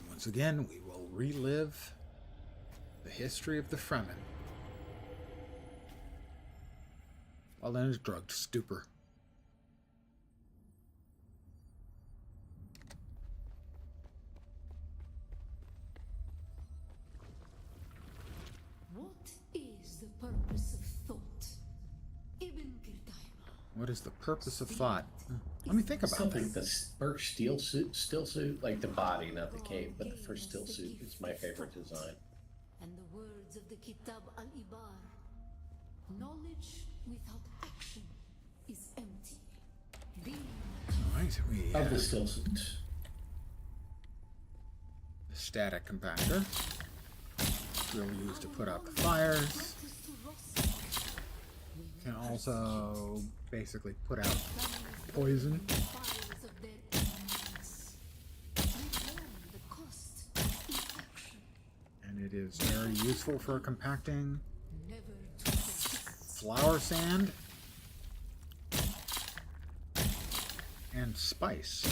Once again, we will relive the history of the Fremen while in his drugged stupor. What is the purpose of thought? Ibn Qirdaima. What is the purpose of thought? Let me think about Something, that. the first still suit, like the body, not the cape, but the first still suit is my favorite design. And the words of the Kitab al-Ibar. Knowledge without action is empty. Right, we Of the still suits. static compactor. We'll use to put out the fires. Can also basically put out poison. And it is very useful for compacting flour sand and spice.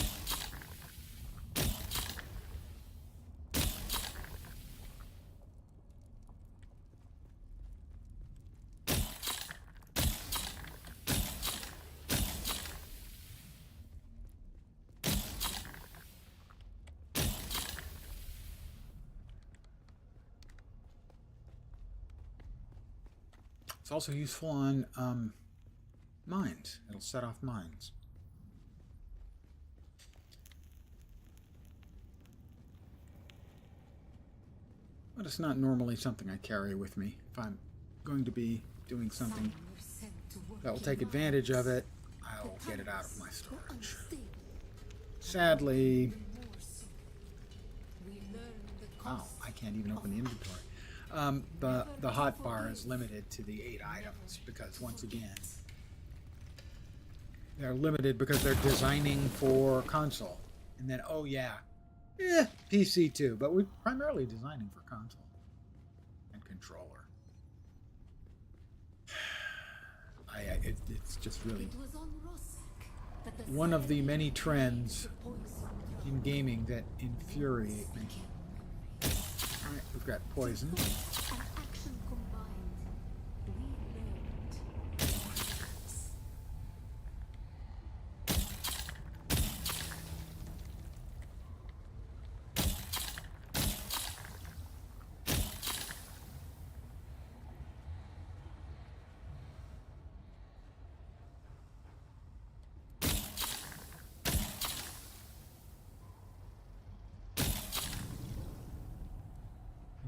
It's also useful on mines. It'll set off mines. But it's not normally something I carry with me. If I'm going to be doing something that will take advantage of it, I'll get it out of my storage. Sadly, oh, I can't even open the inventory. The hot bar is limited to the 8 items because, once again, they're limited because they're designing for console. And then, oh yeah, PC too, but we're primarily designing for console and controller. It's just really one of the many trends in gaming that infuriate me. Alright, we've got poison.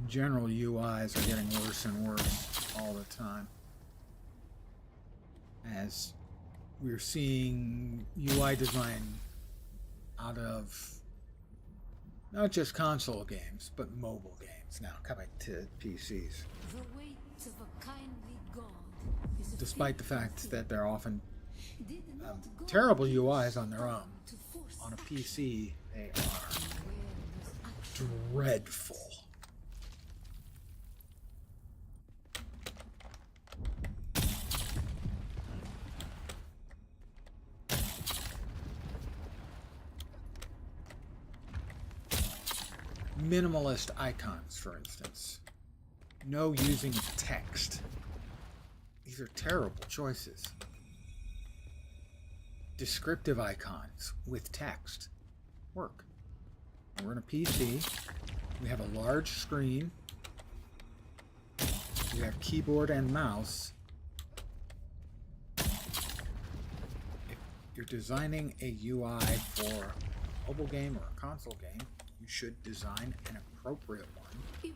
General UIs are getting worse and worse all the time. as we're seeing UI design out of not just console games, but mobile games now coming to PCs. The weight of a kindly god is a Despite the fateful fact thing. that they're often Did not God terrible give UIs us on their own. to force On a action? PC, they are Where was action? dreadful. Minimalist icons, for instance. No using of text. These are terrible choices. Descriptive icons with text work. We're in a PC. We have a large screen. We have keyboard and mouse. If you're designing a UI for a mobile game or a console game, you should design an appropriate one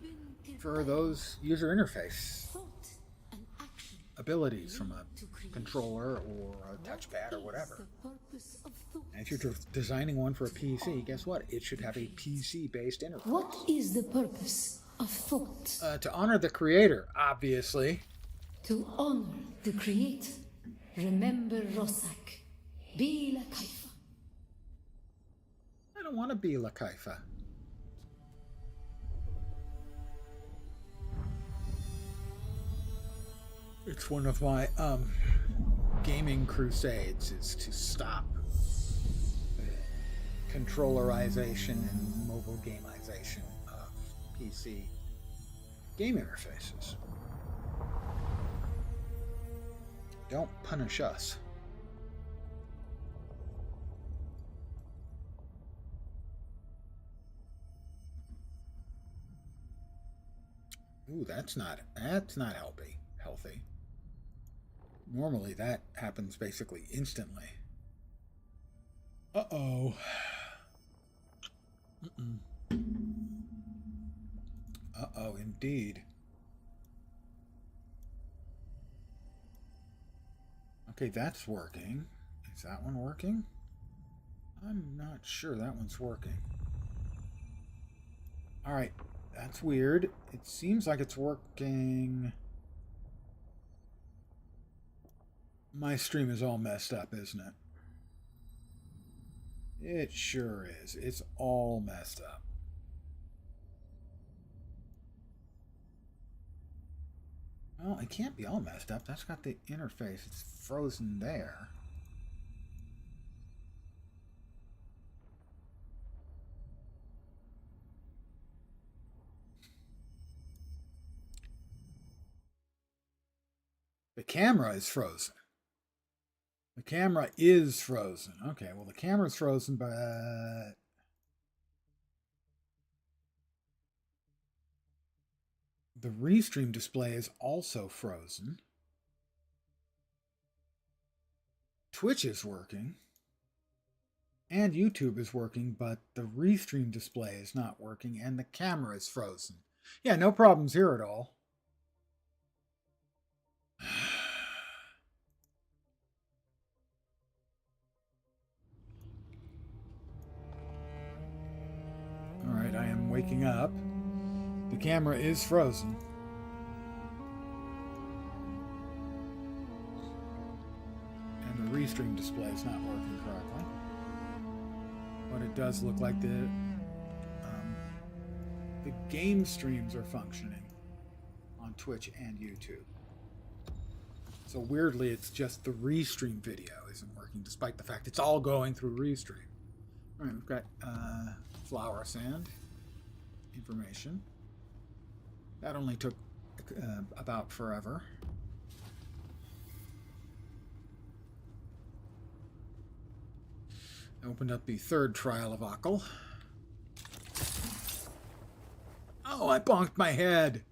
for those user interface Thought and action. abilities from a controller or a touchpad or whatever. The purpose of thought. And if you're designing one for a PC, guess what? It should have a PC-based interface. What is the purpose of thought? To honor the creator, obviously. To honor the creator. Remember Rosak. Be la Kaifa. I don't want to be La Kaifa. It's one of my gaming crusades is to stop controllerization and mobile gameization of PC game interfaces. Don't punish us. Ooh, that's not healthy. Normally that happens basically instantly. Uh-oh. Uh-oh, indeed. Okay, that's working. Is that one working? I'm not sure that one's working. Alright, that's weird. It seems like it's working. My stream is all messed up, isn't it? It sure is. It's all messed up. Well, it can't be all messed up. That's got the interface. It's frozen there. The camera is frozen. The camera is frozen. Okay, well, the camera's frozen, but the restream display is also frozen. Twitch is working. And YouTube is working, but the restream display is not working, and the camera is frozen. Yeah, no problems here at all. Alright, I am waking up. The camera is frozen. And the restream display is not working correctly. But it does look like the game streams are functioning on Twitch and YouTube. So weirdly, it's just the restream video isn't working, despite the fact it's all going through restream. All right, we've got flower sand information. That only took about forever. I opened up the third trial of Ockel. Oh, I bonked my head.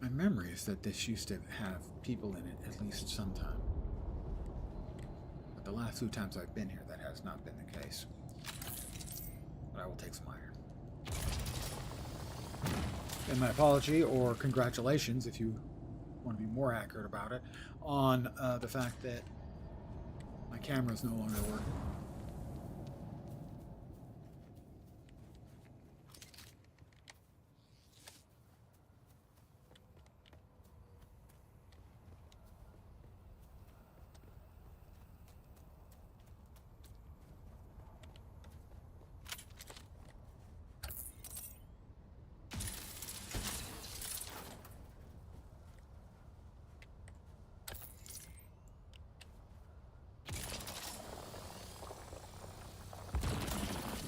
My memory is that this used to have people in it at least sometime. The last 2 times I've been here, that has not been the case. But I will take some iron. And my apology, or congratulations, if you want to be more accurate about it, on the fact that my camera is no longer working.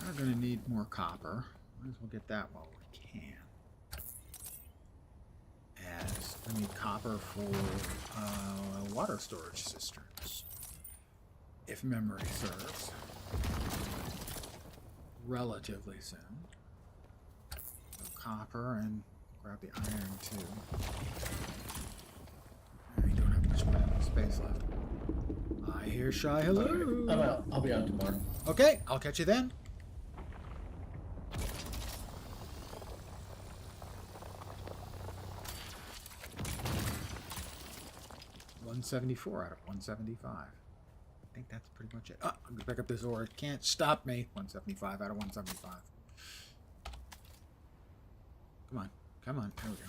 We're going to need more copper. Might as well get that while we can. As we need copper for water storage cisterns, if memory serves, relatively soon. So copper, and grab the iron too. We don't have much more space left. I hear Shy. Hello. I'm out. I'll be on tomorrow. Okay, I'll catch you then. $174 out of 175. I think that's pretty much it. I'm gonna pick up this ore. It can't stop me. 175 out of 175. Come on. Come on. There we go.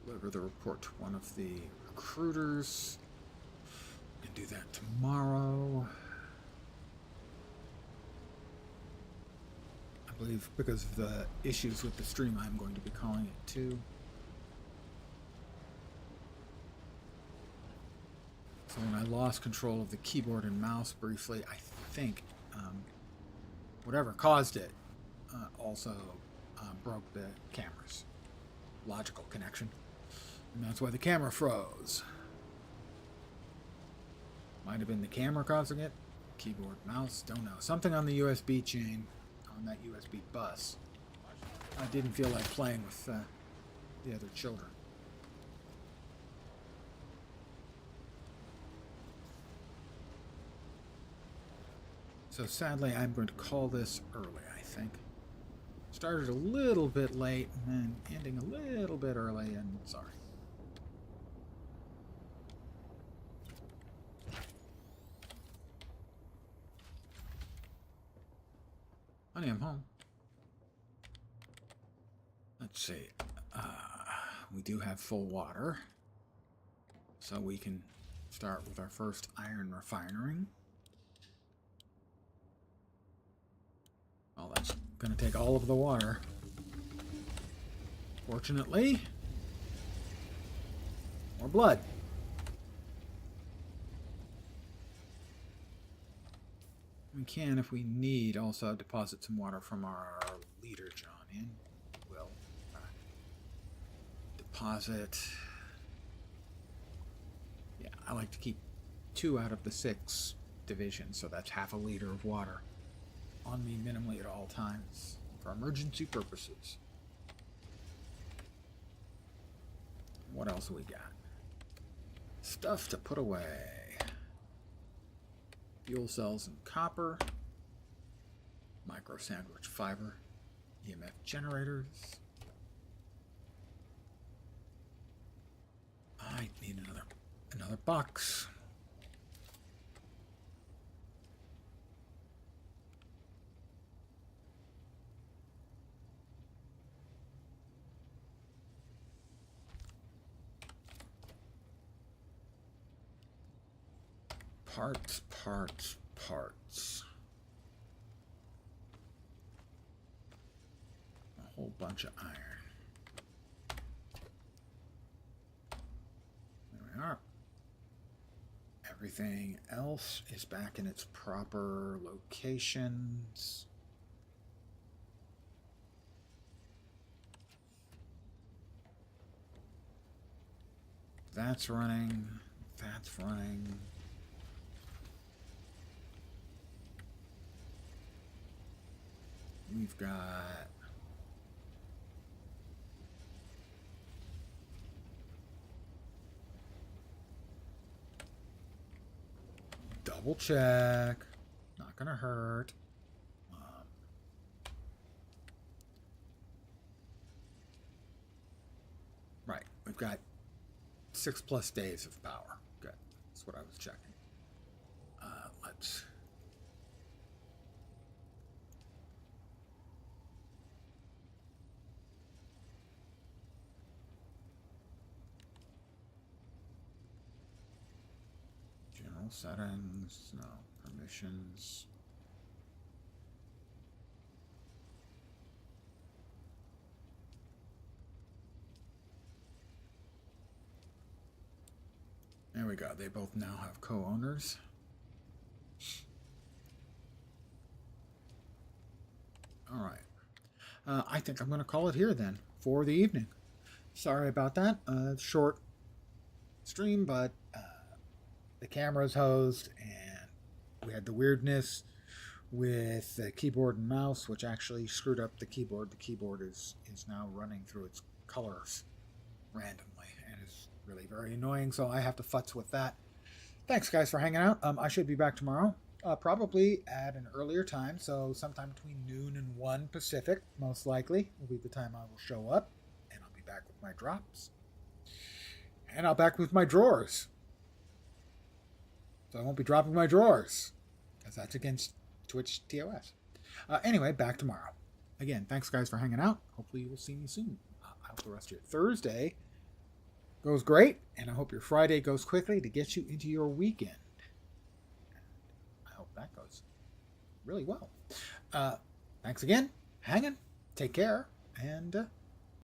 Deliver the report to one of the recruiters. We can do that tomorrow. I believe because of the issues with the stream, I'm going to be calling it too. So when I lost control of the keyboard and mouse briefly, I think whatever caused it also broke the camera's logical connection. And that's why the camera froze. Might have been the camera causing it. Keyboard, mouse, don't know. Something on the USB chain, on that USB bus. I didn't feel like playing with the other children. So sadly, I'm going to call this early, I think. Started a little bit late, and then ending a little bit early, and sorry. Honey, I'm home. Let's see. We do have full water, so we can start with our first iron refinery. Well, that's going to take all of the water. Fortunately, more blood. We can, if we need, also deposit some water from our leader, John, in. We'll deposit. Yeah, I like to keep 2 out of the 6 divisions, so that's half a liter of water on me minimally at all times for emergency purposes. What else do we got? Stuff to put away. Fuel cells and copper. Micro sandwich fiber. EMF generators. I need another box. Parts. A whole bunch of iron. There we are. Everything else is back in its proper locations. That's running. That's running. We've got Double check. Not gonna hurt. Right. We've got 6+ days of power. Good. That's what I was checking. Let's. General settings. No. Permissions. There we go. They both now have co-owners. All right. I think I'm going to call it here then for the evening. Sorry about that. Short stream, but the camera's hosed, and we had the weirdness with the keyboard and mouse, which actually screwed up the keyboard. The keyboard is now running through its colors randomly, and is really very annoying, so I have to futz with that. Thanks, guys, for hanging out. I should be back tomorrow, probably at an earlier time, so sometime between noon and 1 Pacific, most likely, will be the time I will show up, and I'll be back with my drops. And I'll be back with my drawers. So I won't be dropping my drawers, because that's against Twitch TOS. Anyway, back tomorrow. Again, thanks, guys, for hanging out. Hopefully you will see me soon. I hope the rest of your Thursday goes great, and I hope your Friday goes quickly to get you into your weekend. I hope that goes really well. Thanks again. Hanging. Take care, and